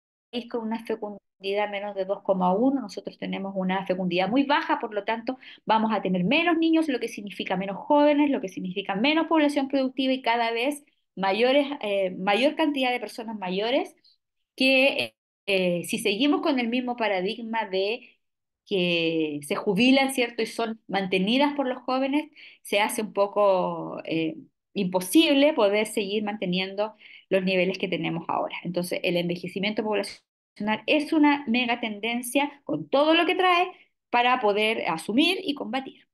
con una fecundidad menos de 2,1. Nosotros tenemos una fecundidad muy baja, por lo tanto vamos a tener menos niños, lo que significa menos jóvenes, lo que significa menos población productiva y cada vez mayor cantidad de personas mayores que si seguimos con el mismo paradigma de que se jubilan, ¿cierto? Y son mantenidas por los jóvenes, se hace un poco imposible poder seguir manteniendo los niveles que tenemos ahora. Entonces, el envejecimiento poblacional es una mega tendencia con todo lo que trae para poder asumir y combatir.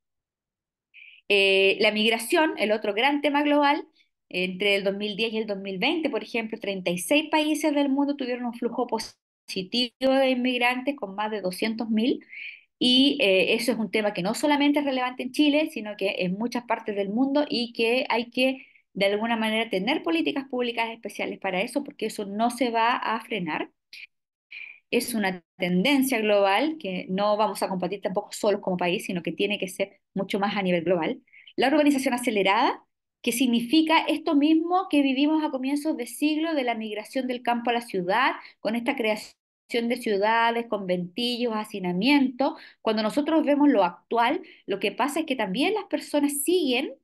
La migración, el otro gran tema global, entre el 2010 y el 2020, por ejemplo, 36 países del mundo tuvieron un flujo positivo de inmigrantes con más de 200.000 y eso es un tema que no solamente es relevante en Chile, sino que en muchas partes del mundo y que hay que de alguna manera tener políticas públicas especiales para eso, porque eso no se va a frenar. Es una tendencia global que no vamos a combatir tampoco solos como país, sino que tiene que ser mucho más a nivel global. La urbanización acelerada, que significa esto mismo que vivimos a comienzos de siglo de la migración del campo a la ciudad, con esta creación de ciudades, conventillos, hacinamiento. Cuando nosotros vemos lo actual, lo que pasa es que también las personas siguen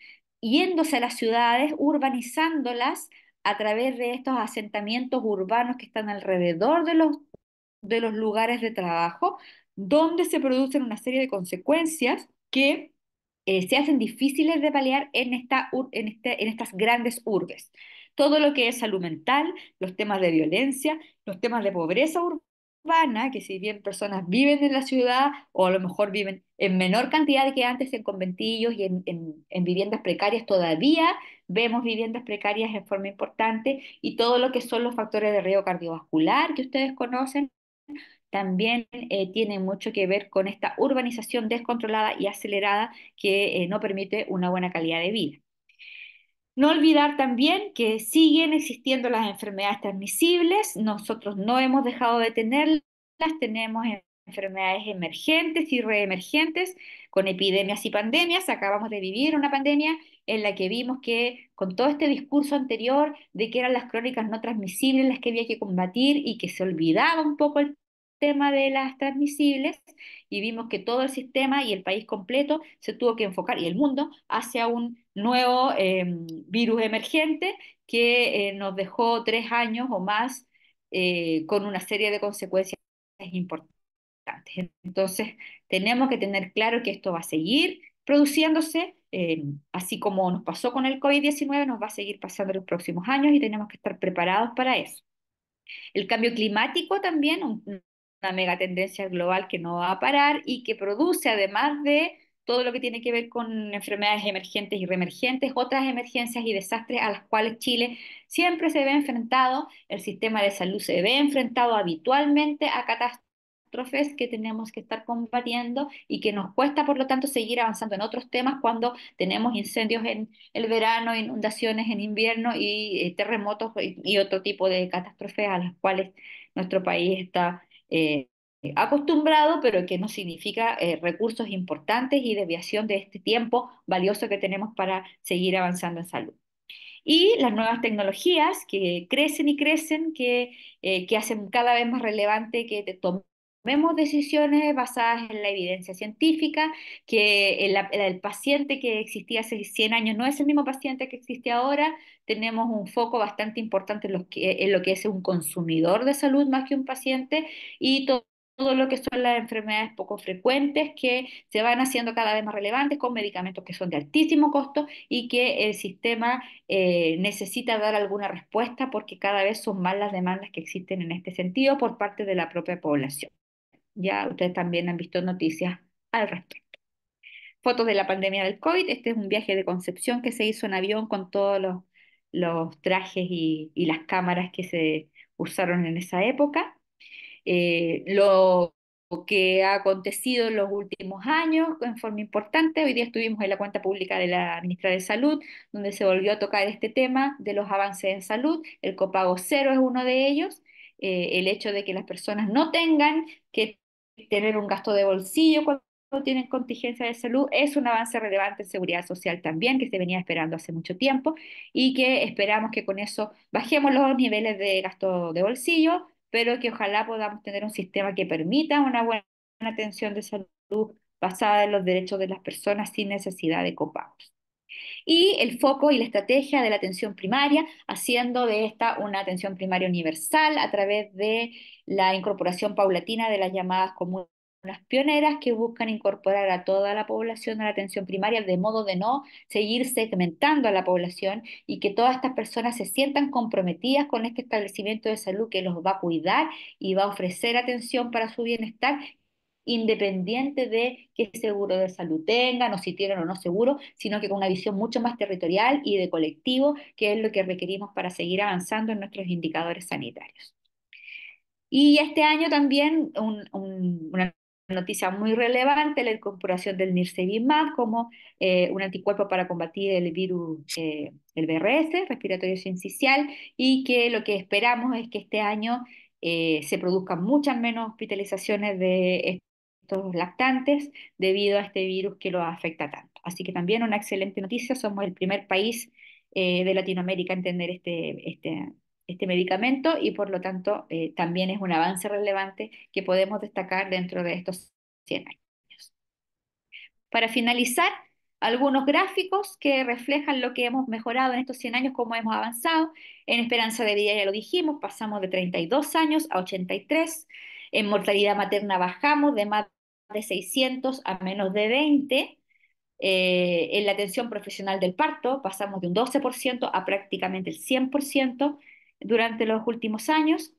yéndose a las ciudades, urbanizándolas, a través de estos asentamientos urbanos que están alrededor de los lugares de trabajo, donde se producen una serie de consecuencias que se hacen difíciles de paliar en estas grandes urbes. Todo lo que es salud mental, los temas de violencia, los temas de pobreza urbana, que si bien personas viven en la ciudad o a lo mejor viven en menor cantidad que antes en conventillos y en viviendas precarias, todavía vemos viviendas precarias en forma importante y todo lo que son los factores de riesgo cardiovascular que ustedes conocen también tiene mucho que ver con esta urbanización descontrolada y acelerada que no permite una buena calidad de vida. No olvidar también que siguen existiendo las enfermedades transmisibles, nosotros no hemos dejado de tenerlas, tenemos enfermedades emergentes y reemergentes con epidemias y pandemias. Acabamos de vivir una pandemia en la que vimos que con todo este discurso anterior de que eran las crónicas no transmisibles las que había que combatir y que se olvidaba un poco el tema de las transmisibles y vimos que todo el sistema y el país completo se tuvo que enfocar y el mundo hacia un nuevo virus emergente que nos dejó 3 años o más con una serie de consecuencias importantes. Entonces, tenemos que tener claro que esto va a seguir produciéndose, así como nos pasó con el COVID-19, nos va a seguir pasando en los próximos años y tenemos que estar preparados para eso. El cambio climático también, una mega tendencia global que no va a parar y que produce, además de todo lo que tiene que ver con enfermedades emergentes y reemergentes, otras emergencias y desastres a las cuales Chile siempre se ve enfrentado, el sistema de salud se ve enfrentado habitualmente a catástrofes que tenemos que estar combatiendo y que nos cuesta, por lo tanto, seguir avanzando en otros temas cuando tenemos incendios en el verano, inundaciones en invierno y terremotos y otro tipo de catástrofes a las cuales nuestro país está acostumbrado, pero que no significa recursos importantes y desviación de este tiempo valioso que tenemos para seguir avanzando en salud. Y las nuevas tecnologías que crecen y crecen, que hacen cada vez más relevante que tomemos decisiones basadas en la evidencia científica, que el paciente que existía hace 100 años no es el mismo paciente que existe ahora. Tenemos un foco bastante importante en lo que es un consumidor de salud más que un paciente y todo lo que son las enfermedades poco frecuentes que se van haciendo cada vez más relevantes con medicamentos que son de altísimo costo y que el sistema necesita dar alguna respuesta porque cada vez son más las demandas que existen en este sentido por parte de la propia población. Ya ustedes también han visto noticias al respecto. Fotos de la pandemia del COVID. Este es un viaje de Concepción que se hizo en avión con todos los trajes y las cámaras que se usaron en esa época. Lo que ha acontecido en los últimos años en forma importante. Hoy día estuvimos en la cuenta pública de la ministra de Salud, donde se volvió a tocar este tema de los avances en salud. El copago cero es uno de ellos. El hecho de que las personas no tengan que tener un gasto de bolsillo cuando tienen contingencia de salud es un avance relevante en seguridad social también, que se venía esperando hace mucho tiempo y que esperamos que con eso bajemos los niveles de gasto de bolsillo, pero que ojalá podamos tener un sistema que permita una buena atención de salud basada en los derechos de las personas sin necesidad de copagos. Y el foco y la estrategia de la atención primaria, haciendo de esta una atención primaria universal a través de la incorporación paulatina de las llamadas comunas pioneras que buscan incorporar a toda la población a la atención primaria de modo de no seguir segmentando a la población y que todas estas personas se sientan comprometidas con este establecimiento de salud que los va a cuidar y va a ofrecer atención para su bienestar independiente de qué seguro de salud tengan o si tienen o no seguro, sino que con una visión mucho más territorial y de colectivo, que es lo que requerimos para seguir avanzando en nuestros indicadores sanitarios. Y este año también una noticia muy relevante, la incorporación del nirsevimab como un anticuerpo para combatir el virus, el VRS, respiratorio sincicial, y que lo que esperamos es que este año se produzcan muchas menos hospitalizaciones de estos lactantes debido a este virus que los afecta tanto. Así que también una excelente noticia, somos el primer país de Latinoamérica en tener este medicamento y por lo tanto también es un avance relevante que podemos destacar dentro de estos 100 años. Para finalizar, algunos gráficos que reflejan lo que hemos mejorado en estos 100 años, cómo hemos avanzado. En esperanza de vida ya lo dijimos, pasamos de 32 años a 83. En mortalidad materna bajamos de más de 600 a menos de 20. En la atención profesional del parto pasamos de un 12% a prácticamente el 100% durante los últimos años.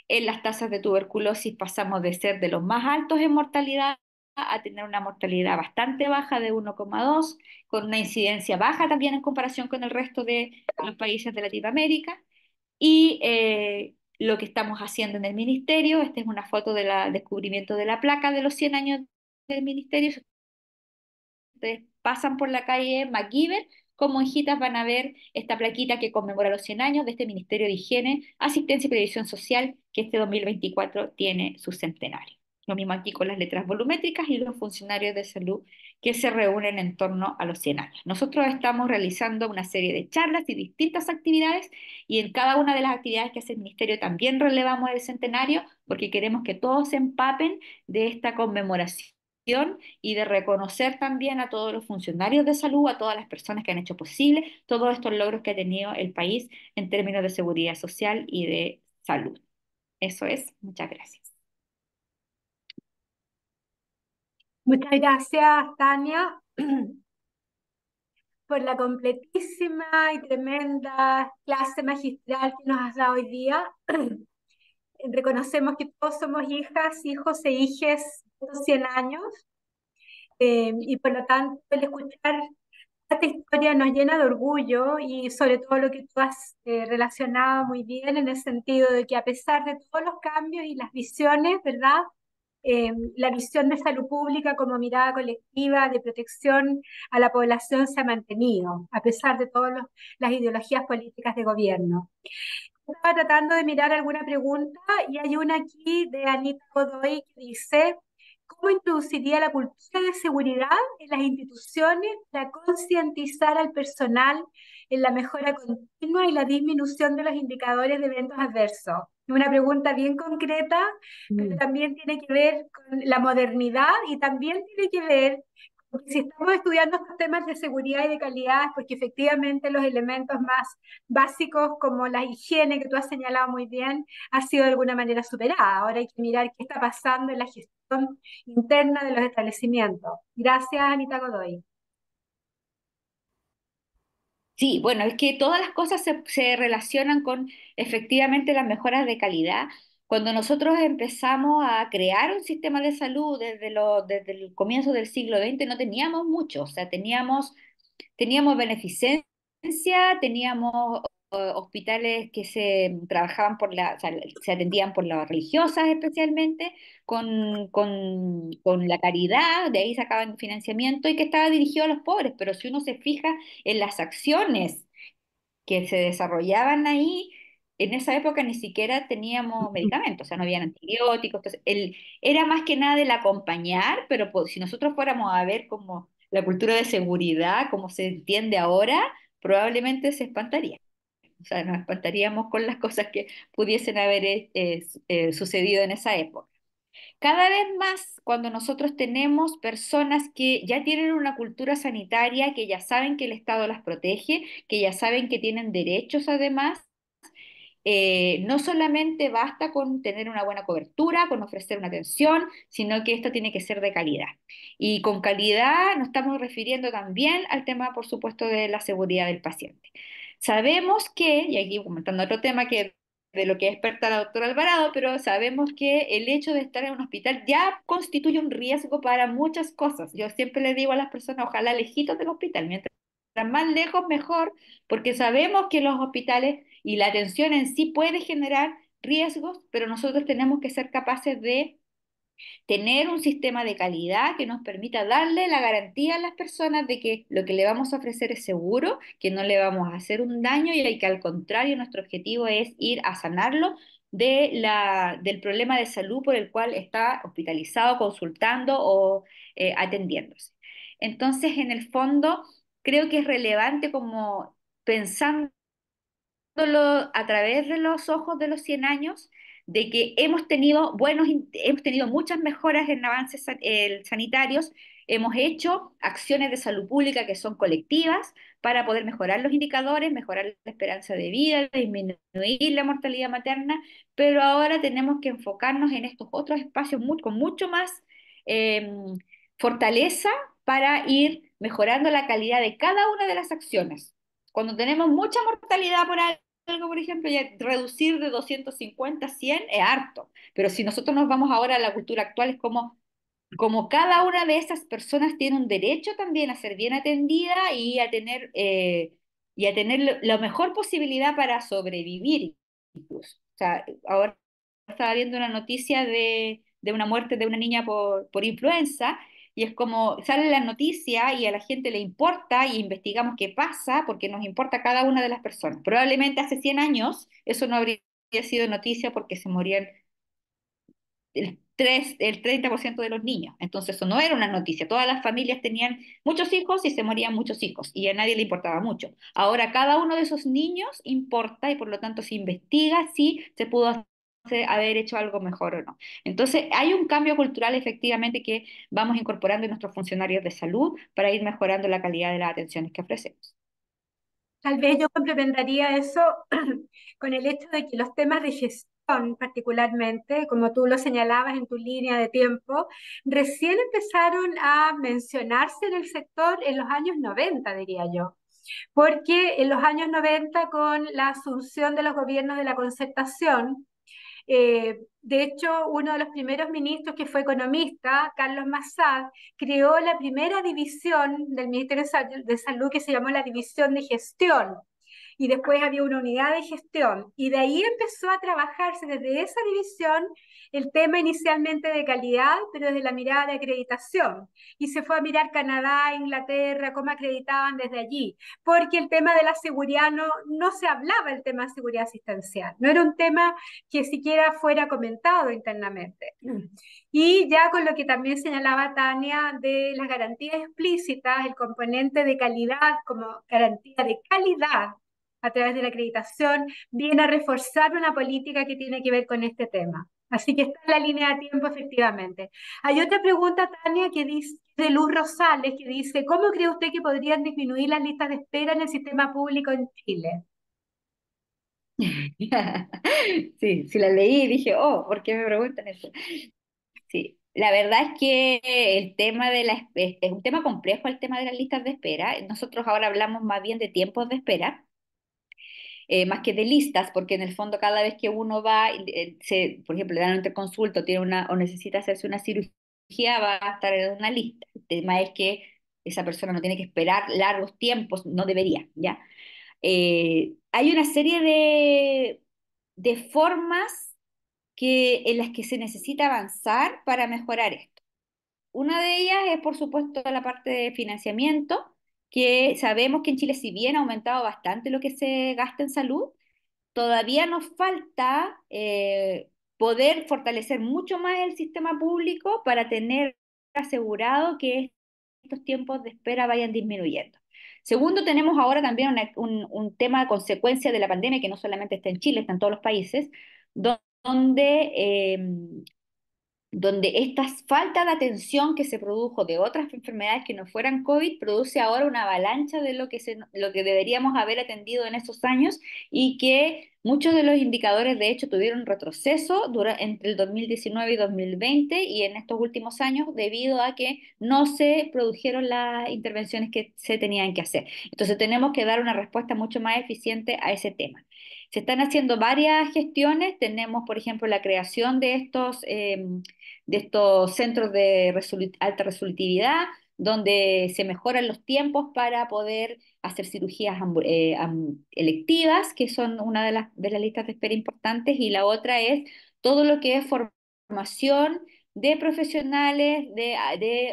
En las tasas de tuberculosis pasamos de ser de los más altos en mortalidad a tener una mortalidad bastante baja de 1,2, con una incidencia baja también en comparación con el resto de los países de Latinoamérica. Y lo que estamos haciendo en el ministerio, esta es una foto del descubrimiento de la placa de los 100 años del ministerio. Ustedes pasan por la calle MacGyver, como hijitas van a ver esta plaquita que conmemora los 100 años de este Ministerio de Higiene, Asistencia y Previsión Social, que este 2024 tiene su centenario. Lo mismo aquí con las letras volumétricas y los funcionarios de salud que se reúnen en torno a los 100 años. Nosotros estamos realizando una serie de charlas y distintas actividades, y en cada una de las actividades que hace el Ministerio también relevamos el centenario, porque queremos que todos se empapen de esta conmemoración y de reconocer también a todos los funcionarios de salud, a todas las personas que han hecho posible todos estos logros que ha tenido el país en términos de seguridad social y de salud. Eso es, muchas gracias. Muchas gracias, Tania, por la completísima y tremenda clase magistral que nos has dado hoy día. Reconocemos que todos somos hijas, hijos e hijes de estos 100 años, y por lo tanto el escuchar esta historia nos llena de orgullo, y sobre todo lo que tú has relacionado muy bien en el sentido de que a pesar de todos los cambios y las visiones, ¿verdad? La visión de salud pública como mirada colectiva de protección a la población se ha mantenido, a pesar de todas las ideologías políticas de gobierno. Estaba tratando de mirar alguna pregunta y hay una aquí de Anita Godoy que dice: ¿cómo introduciría la cultura de seguridad en las instituciones para concientizar al personal en la mejora continua y la disminución de los indicadores de eventos adversos? Es una pregunta bien concreta, pero Mm. también tiene que ver con la modernidad y también tiene que ver, porque si estamos estudiando estos temas de seguridad y de calidad, es porque efectivamente los elementos más básicos como la higiene que tú has señalado muy bien ha sido de alguna manera superada. Ahora hay que mirar qué está pasando en la gestión interna de los establecimientos. Gracias, Anita Godoy. Sí, bueno, es que todas las cosas se relacionan con efectivamente las mejoras de calidad. Cuando nosotros empezamos a crear un sistema de salud desde el comienzo del siglo XX, no teníamos mucho, o sea, teníamos beneficencia, teníamos hospitales que se trabajaban o sea, se atendían por las religiosas especialmente, con la caridad, de ahí sacaban financiamiento y que estaba dirigido a los pobres, pero si uno se fija en las acciones que se desarrollaban ahí, en esa época ni siquiera teníamos medicamentos, o sea, no habían antibióticos, entonces era más que nada el acompañar, pero si nosotros fuéramos a ver como la cultura de seguridad, como se entiende ahora, probablemente se espantaría. O sea, nos espantaríamos con las cosas que pudiesen haber sucedido en esa época. Cada vez más, cuando nosotros tenemos personas que ya tienen una cultura sanitaria, que ya saben que el Estado las protege, que ya saben que tienen derechos además, no solamente basta con tener una buena cobertura, con ofrecer una atención, sino que esto tiene que ser de calidad. Y con calidad nos estamos refiriendo también al tema, por supuesto, de la seguridad del paciente. Sabemos que, y aquí comentando otro tema que de lo que es experta la doctora Alvarado, pero sabemos que el hecho de estar en un hospital ya constituye un riesgo para muchas cosas. Yo siempre le digo a las personas, ojalá lejitos del hospital, mientras más lejos mejor, porque sabemos que los hospitales y la atención en sí puede generar riesgos, pero nosotros tenemos que ser capaces de tener un sistema de calidad que nos permita darle la garantía a las personas de que lo que le vamos a ofrecer es seguro, que no le vamos a hacer un daño y que al contrario nuestro objetivo es ir a sanarlo del problema de salud por el cual está hospitalizado, consultando o atendiéndose. Entonces, en el fondo, creo que es relevante como pensándolo a través de los ojos de los 100 años, de que hemos tenido muchas mejoras en avances sanitarios, hemos hecho acciones de salud pública que son colectivas para poder mejorar los indicadores, mejorar la esperanza de vida, disminuir la mortalidad materna, pero ahora tenemos que enfocarnos en estos otros espacios con mucho más eh, fortaleza para ir mejorando la calidad de cada una de las acciones. Cuando tenemos mucha mortalidad por algo, por ejemplo, ya reducir de 250 a 100 es harto, pero si nosotros nos vamos ahora a la cultura actual, es como cada una de esas personas tiene un derecho también a ser bien atendida y a tener la mejor posibilidad para sobrevivir incluso. O sea, ahora estaba viendo una noticia de una muerte de una niña por influenza y es como sale la noticia y a la gente le importa y investigamos qué pasa porque nos importa cada una de las personas. Probablemente hace 100 años eso no habría sido noticia porque se morían el 30% de los niños. Entonces eso no era una noticia. Todas las familias tenían muchos hijos y se morían muchos hijos y a nadie le importaba mucho. Ahora cada uno de esos niños importa y por lo tanto se investiga si se pudo haber hecho algo mejor o no. Entonces hay un cambio cultural efectivamente que vamos incorporando en nuestros funcionarios de salud para ir mejorando la calidad de las atenciones que ofrecemos. Tal vez yo complementaría eso con el hecho de que los temas de gestión, particularmente, como tú lo señalabas en tu línea de tiempo, recién empezaron a mencionarse en el sector en los años 90, diría yo. Porque en los años 90, con la asunción de los gobiernos de la concertación, de hecho, uno de los primeros ministros que fue economista, Carlos Massad, creó la primera división del Ministerio de Salud que se llamó la División de Gestión. Y después había una unidad de gestión. Y de ahí empezó a trabajarse desde esa división el tema inicialmente de calidad, pero desde la mirada de acreditación. Y se fue a mirar Canadá, Inglaterra, cómo acreditaban desde allí. Porque el tema de la seguridad no se hablaba del tema de seguridad asistencial. No era un tema que siquiera fuera comentado internamente. Y ya con lo que también señalaba Tania de las garantías explícitas, el componente de calidad como garantía de calidad a través de la acreditación viene a reforzar una política que tiene que ver con este tema. Así que está en la línea de tiempo, efectivamente. Hay otra pregunta, Tania, que dice, de Luz Rosales, que dice, ¿cómo cree usted que podrían disminuir las listas de espera en el sistema público en Chile? Sí, sí la leí y dije, oh, ¿por qué me preguntan eso? Sí, la verdad es que el tema es un tema complejo el tema de las listas de espera. Nosotros ahora hablamos más bien de tiempos de espera, más que de listas, porque en el fondo cada vez que uno va, por ejemplo, le dan una interconsulta o tiene o necesita hacerse una cirugía, va a estar en una lista. El tema es que esa persona no tiene que esperar largos tiempos, no debería, ¿ya? Hay una serie de formas en las que se necesita avanzar para mejorar esto. Una de ellas es, por supuesto, la parte de financiamiento, que sabemos que en Chile, si bien ha aumentado bastante lo que se gasta en salud, todavía nos falta poder fortalecer mucho más el sistema público para tener asegurado que estos tiempos de espera vayan disminuyendo. Segundo, tenemos ahora también un tema de consecuencia de la pandemia que no solamente está en Chile, está en todos los países, donde esta falta de atención que se produjo de otras enfermedades que no fueran COVID produce ahora una avalancha de lo que deberíamos haber atendido en esos años y que muchos de los indicadores de hecho tuvieron retroceso entre el 2019 y 2020 y en estos últimos años debido a que no se produjeron las intervenciones que se tenían que hacer. Entonces tenemos que dar una respuesta mucho más eficiente a ese tema. Se están haciendo varias gestiones. Tenemos, por ejemplo, la creación de estos centros de alta resolutividad, donde se mejoran los tiempos para poder hacer cirugías electivas, que son una de las listas de espera importantes, y la otra es todo lo que es formación de profesionales,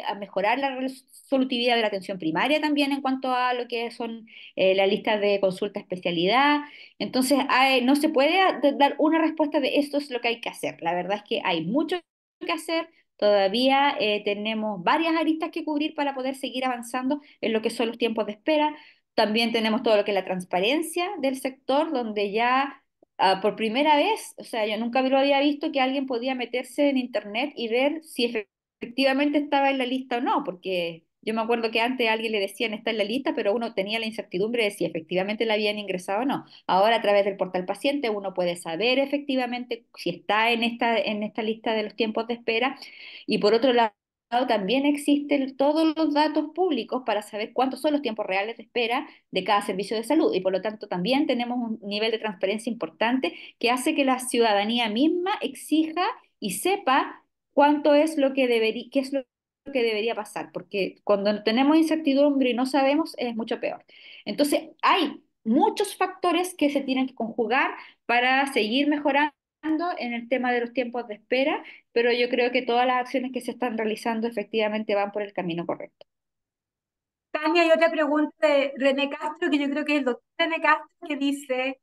a mejorar la resolutividad de la atención primaria también en cuanto a lo que son las listas de consulta especialidad. Entonces, no se puede dar una respuesta de esto es lo que hay que hacer. La verdad es que hay mucho que hacer. Todavía tenemos varias aristas que cubrir para poder seguir avanzando en lo que son los tiempos de espera. También tenemos todo lo que es la transparencia del sector, donde ya por primera vez, o sea, yo nunca lo había visto que alguien podía meterse en internet y ver si efectivamente estaba en la lista o no, porque yo me acuerdo que antes a alguien le decían está en la lista, pero uno tenía la incertidumbre de si efectivamente la habían ingresado o no. Ahora a través del portal paciente uno puede saber efectivamente si está en esta lista de los tiempos de espera y por otro lado también existen todos los datos públicos para saber cuántos son los tiempos reales de espera de cada servicio de salud y por lo tanto también tenemos un nivel de transparencia importante que hace que la ciudadanía misma exija y sepa cuánto es lo que debería, qué es lo que debería pasar, porque cuando tenemos incertidumbre y no sabemos es mucho peor. Entonces, hay muchos factores que se tienen que conjugar para seguir mejorando en el tema de los tiempos de espera, pero yo creo que todas las acciones que se están realizando efectivamente van por el camino correcto. Tania, hay otra pregunta de René Castro, que yo creo que es el doctor René Castro, que dice,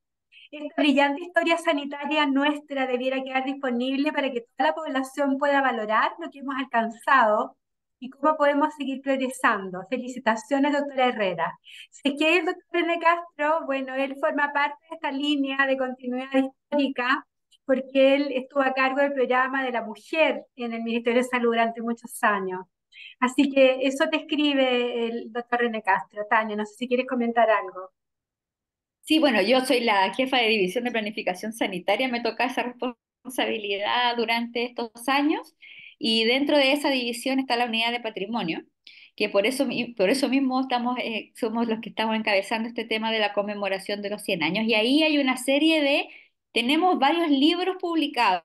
esta brillante historia sanitaria nuestra debiera quedar disponible para que toda la población pueda valorar lo que hemos alcanzado y cómo podemos seguir progresando. Felicitaciones, doctora Herrera. Si es que el doctor René Castro, bueno, él forma parte de esta línea de continuidad histórica porque él estuvo a cargo del programa de la mujer en el Ministerio de Salud durante muchos años. Así que eso te escribe el doctor René Castro. Tania, no sé si quieres comentar algo. Sí, bueno, yo soy la jefa de división de planificación sanitaria, me toca esa responsabilidad durante estos años y dentro de esa división está la unidad de patrimonio, que por eso mismo somos los que estamos encabezando este tema de la conmemoración de los 100 años y ahí hay una serie tenemos varios libros publicados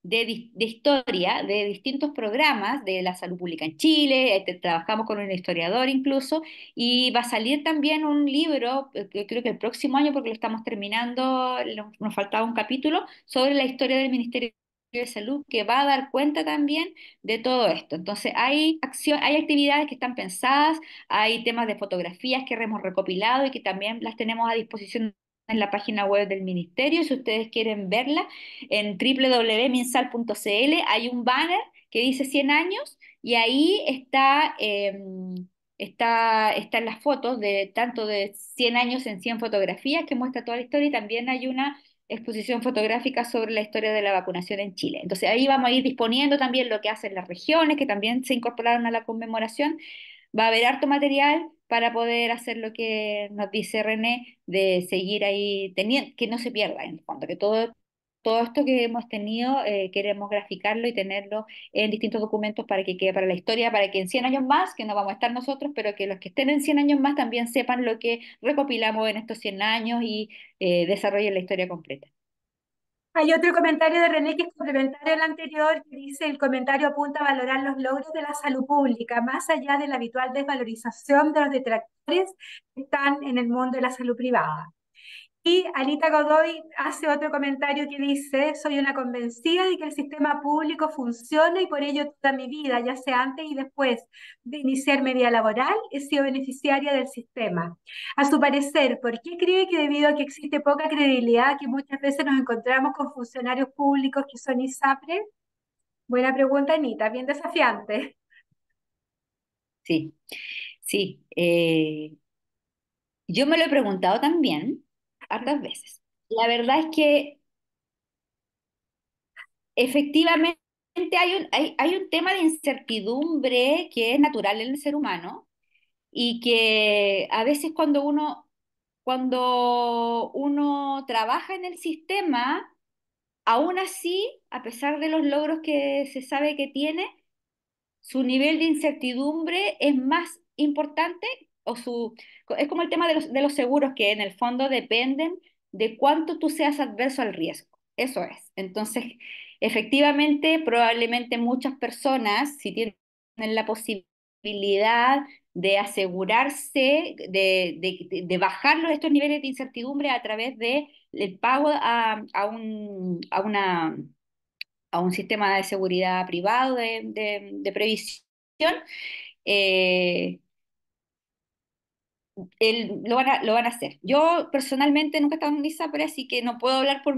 de historia de distintos programas de la salud pública en Chile, trabajamos con un historiador incluso y va a salir también un libro, que creo que el próximo año, porque lo estamos terminando, nos faltaba un capítulo, sobre la historia del Ministerio de Salud, que va a dar cuenta también de todo esto. Entonces, hay actividades que están pensadas, hay temas de fotografías que hemos recopilado y que también las tenemos a disposición en la página web del ministerio. Si ustedes quieren verla, en www.minsal.cl hay un banner que dice 100 años y ahí están las fotos de tanto de 100 años en 100 fotografías que muestra toda la historia y también hay una exposición fotográfica sobre la historia de la vacunación en Chile. Entonces ahí vamos a ir disponiendo también lo que hacen las regiones que también se incorporaron a la conmemoración. Va a haber harto material para poder hacer lo que nos dice René, de seguir ahí teniendo, que no se pierda en el fondo, que todo esto que hemos tenido queremos graficarlo y tenerlo en distintos documentos para que quede para la historia, para que en 100 años más, que no vamos a estar nosotros, pero que los que estén en 100 años más también sepan lo que recopilamos en estos 100 años y desarrollen la historia completa. Hay otro comentario de René que es complementario al anterior, que dice, el comentario apunta a valorar los logros de la salud pública, más allá de la habitual desvalorización de los detractores que están en el mundo de la salud privada. Y Anita Godoy hace otro comentario que dice, soy una convencida de que el sistema público funciona y por ello toda mi vida, ya sea antes y después de iniciar mi vida laboral, he sido beneficiaria del sistema. A su parecer, ¿por qué cree que debido a que existe poca credibilidad que muchas veces nos encontramos con funcionarios públicos que son ISAPRE? Buena pregunta, Anita, bien desafiante. Sí, sí. Yo me lo he preguntado también hartas veces. La verdad es que efectivamente hay un tema de incertidumbre que es natural en el ser humano y que a veces cuando uno trabaja en el sistema, aún así, a pesar de los logros que se sabe que tiene, su nivel de incertidumbre es más importante es como el tema de los seguros que en el fondo dependen de cuánto tú seas adverso al riesgo. Eso es. Entonces, efectivamente, probablemente muchas personas, si tienen la posibilidad de asegurarse, de bajar estos niveles de incertidumbre a través de el pago a un sistema de seguridad privado de previsión, eh, lo van a hacer. Yo personalmente nunca he estado en un ISAPRE, así que no puedo hablar por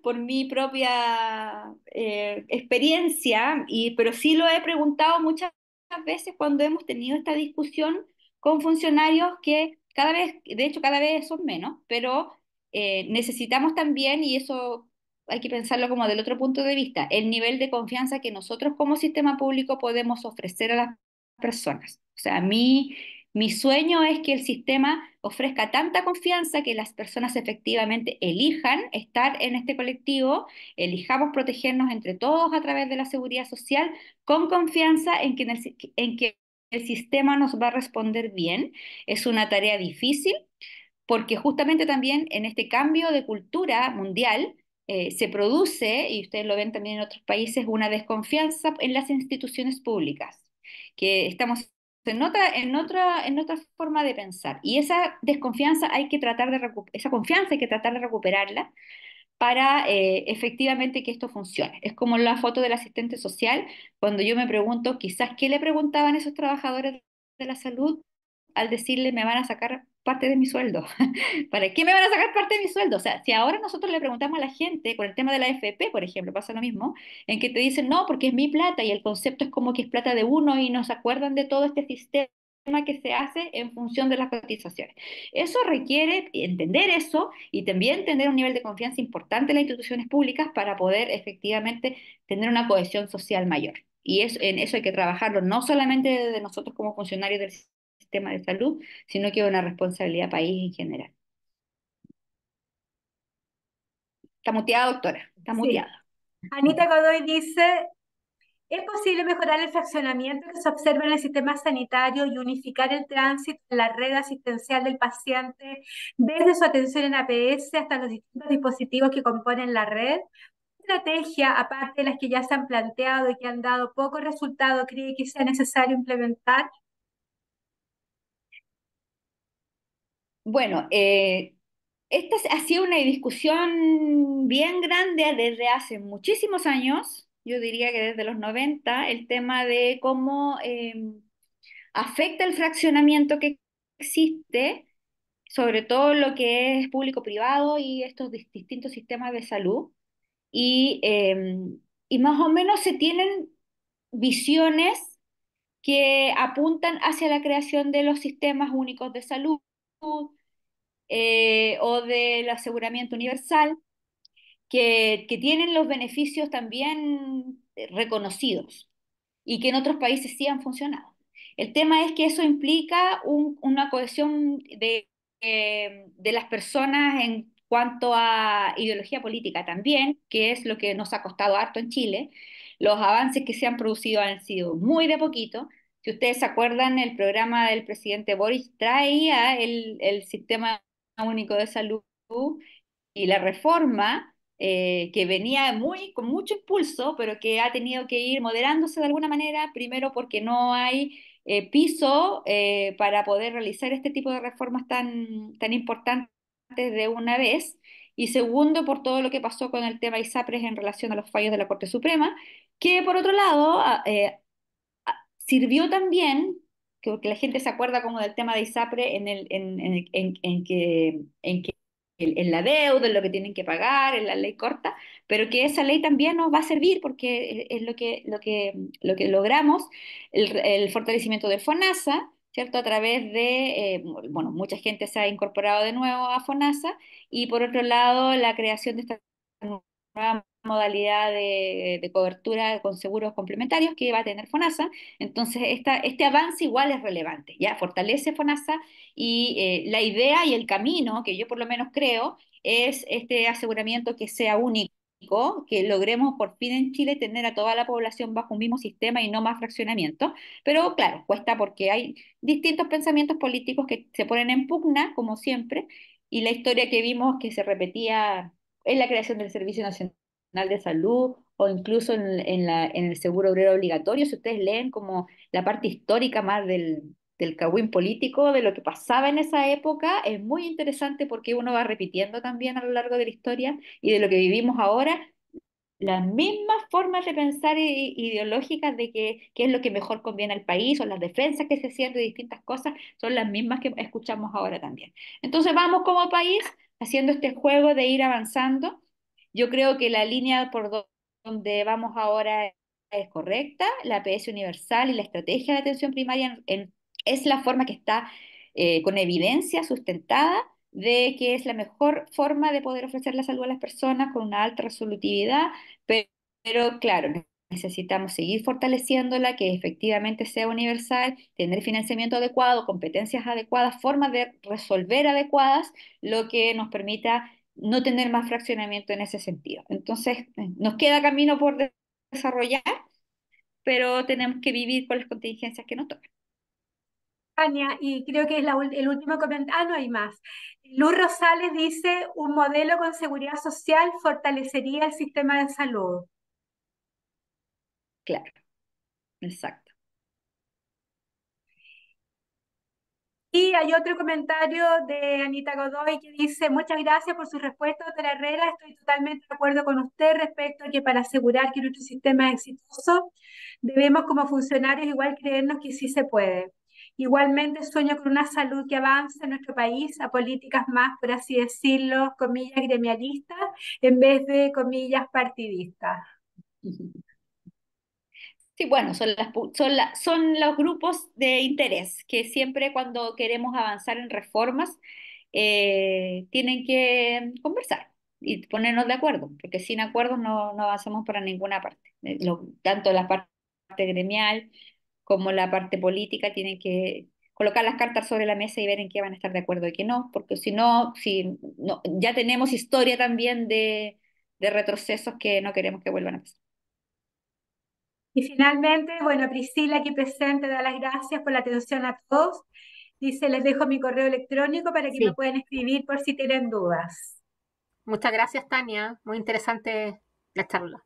por mi propia experiencia, pero sí lo he preguntado muchas veces cuando hemos tenido esta discusión con funcionarios que cada vez, de hecho cada vez son menos, pero necesitamos también, y eso hay que pensarlo como del otro punto de vista, el nivel de confianza que nosotros como sistema público podemos ofrecer a las personas. O sea, mi sueño es que el sistema ofrezca tanta confianza que las personas efectivamente elijan estar en este colectivo, elijamos protegernos entre todos a través de la seguridad social, con confianza en que el sistema nos va a responder bien. Es una tarea difícil porque justamente también en este cambio de cultura mundial se produce, y ustedes lo ven también en otros países, una desconfianza en las instituciones públicas, que estamos en otra forma de pensar. Y esa desconfianza hay que tratar de esa confianza hay que tratar de recuperarla para efectivamente que esto funcione. Es como la foto del asistente social, cuando yo me pregunto quizás qué le preguntaban esos trabajadores de la salud al decirle me van a sacar parte de mi sueldo. ¿Para qué me van a sacar parte de mi sueldo? O sea, si ahora nosotros le preguntamos a la gente con el tema de la AFP, por ejemplo, pasa lo mismo, en que te dicen no, porque es mi plata y el concepto es como que es plata de uno y no se acuerdan de todo este sistema que se hace en función de las cotizaciones. Eso requiere entender eso y también tener un nivel de confianza importante en las instituciones públicas para poder efectivamente tener una cohesión social mayor. Y en eso hay que trabajarlo no solamente de nosotros como funcionarios del sistema de salud, sino que es una responsabilidad país en general. Está muteada, doctora, está Sí. muteada. Anita Godoy dice, ¿es posible mejorar el fraccionamiento que se observa en el sistema sanitario y unificar el tránsito en la red asistencial del paciente desde su atención en APS hasta los distintos dispositivos que componen la red? ¿Qué estrategia, aparte de las que ya se han planteado y que han dado poco resultado, cree que sea necesario implementar? Bueno, esta ha sido una discusión bien grande desde hace muchísimos años, yo diría que desde los 90 el tema de cómo afecta el fraccionamiento que existe, sobre todo lo que es público-privado y estos distintos sistemas de salud. Y, y más o menos se tienen visiones que apuntan hacia la creación de los sistemas únicos de salud o del aseguramiento universal, que tienen los beneficios también reconocidos y que en otros países sí han funcionado. El tema es que eso implica una cohesión de las personas en cuanto a ideología política también, que es lo que nos ha costado harto en Chile. Los avances que se han producido han sido muy de poquito. Si ustedes se acuerdan, el programa del presidente Boris traía el sistema único de salud y la reforma que venía con mucho impulso, pero que ha tenido que ir moderándose de alguna manera, primero porque no hay piso para poder realizar este tipo de reformas tan importantes de una vez, y segundo por todo lo que pasó con el tema ISAPRES en relación a los fallos de la Corte Suprema, que por otro lado sirvió también, que la gente se acuerda como del tema de ISAPRE en que en la deuda, en lo que tienen que pagar, en la ley corta, pero que esa ley también nos va a servir porque es lo que logramos, el fortalecimiento del FONASA, ¿cierto? A través de, bueno, mucha gente se ha incorporado de nuevo a FONASA y por otro lado la creación de esta nueva modalidad de cobertura con seguros complementarios que va a tener FONASA. Entonces, este avance igual es relevante, ¿ya? Fortalece FONASA y la idea y el camino, que yo por lo menos creo, es este aseguramiento que sea único, que logremos por fin en Chile tener a toda la población bajo un mismo sistema y no más fraccionamiento. Pero claro, cuesta porque hay distintos pensamientos políticos que se ponen en pugna, como siempre, y la historia que vimos que se repetía en la creación del Servicio Nacional de Salud o incluso en el seguro obrero obligatorio, si ustedes leen como la parte histórica más del cagüín político, de lo que pasaba en esa época, es muy interesante porque uno va repitiendo también a lo largo de la historia y de lo que vivimos ahora, las mismas formas de pensar ideológicas de qué es lo que mejor conviene al país o las defensas que se hacían de distintas cosas son las mismas que escuchamos ahora también. Entonces vamos como país haciendo este juego de ir avanzando. Yo creo que la línea donde vamos ahora es correcta, la APS universal y la estrategia de atención primaria es la forma que está con evidencia sustentada de que es la mejor forma de poder ofrecer la salud a las personas con una alta resolutividad, pero claro, necesitamos seguir fortaleciéndola, que efectivamente sea universal, tener financiamiento adecuado, competencias adecuadas, formas de resolver adecuadas, lo que nos permita no tener más fraccionamiento en ese sentido. Entonces, nos queda camino por desarrollar, pero tenemos que vivir con las contingencias que nos tocan. Tania, y creo que es el último comentario. Ah, no hay más. Luz Rosales dice, un modelo con seguridad social fortalecería el sistema de salud. Claro, exacto. Y hay otro comentario de Anita Godoy que dice, muchas gracias por su respuesta, doctora Herrera. Estoy totalmente de acuerdo con usted respecto a que para asegurar que nuestro sistema es exitoso, debemos como funcionarios igual creernos que sí se puede. Igualmente sueño con una salud que avance en nuestro país a políticas más, por así decirlo, comillas gremialistas, en vez de comillas partidistas. Sí, bueno, son los grupos de interés que siempre cuando queremos avanzar en reformas tienen que conversar y ponernos de acuerdo, porque sin acuerdos no avanzamos para ninguna parte. Tanto la parte gremial como la parte política tienen que colocar las cartas sobre la mesa y ver en qué van a estar de acuerdo y qué no, porque si no, ya tenemos historia también de retrocesos que no queremos que vuelvan a pasar. Y finalmente, bueno, Priscila aquí presente da las gracias por la atención a todos. Dice, les dejo mi correo electrónico para que me Sí, puedan escribir por si tienen dudas. muchas gracias, Tania. Muy interesante la charla.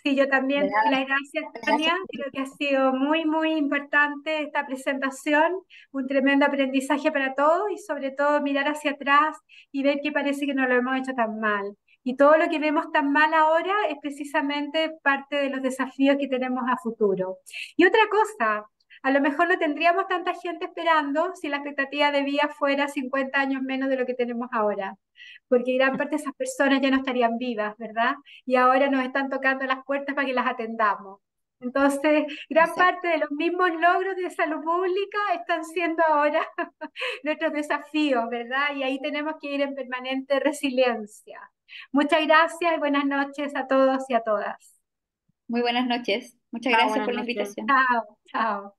Sí, yo De también te doy nada, las gracias, gracias. Tania. Creo que ha sido muy, muy importante esta presentación, un tremendo aprendizaje para todos y sobre todo mirar hacia atrás y ver que parece que no lo hemos hecho tan mal. Y todo lo que vemos tan mal ahora es precisamente parte de los desafíos que tenemos a futuro. Y otra cosa, a lo mejor no tendríamos tanta gente esperando si la expectativa de vida fuera 50 años menos de lo que tenemos ahora, porque gran parte de esas personas ya no estarían vivas, ¿verdad? Y ahora nos están tocando las puertas para que las atendamos. Entonces, gran Exacto. parte de los mismos logros de salud pública están siendo ahora nuestros desafíos, ¿verdad? Y ahí tenemos que ir en permanente resiliencia. Muchas gracias y buenas noches a todos y a todas. Muy buenas noches. Muchas Chao, gracias buenas por la noches. invitación. Chao, chao.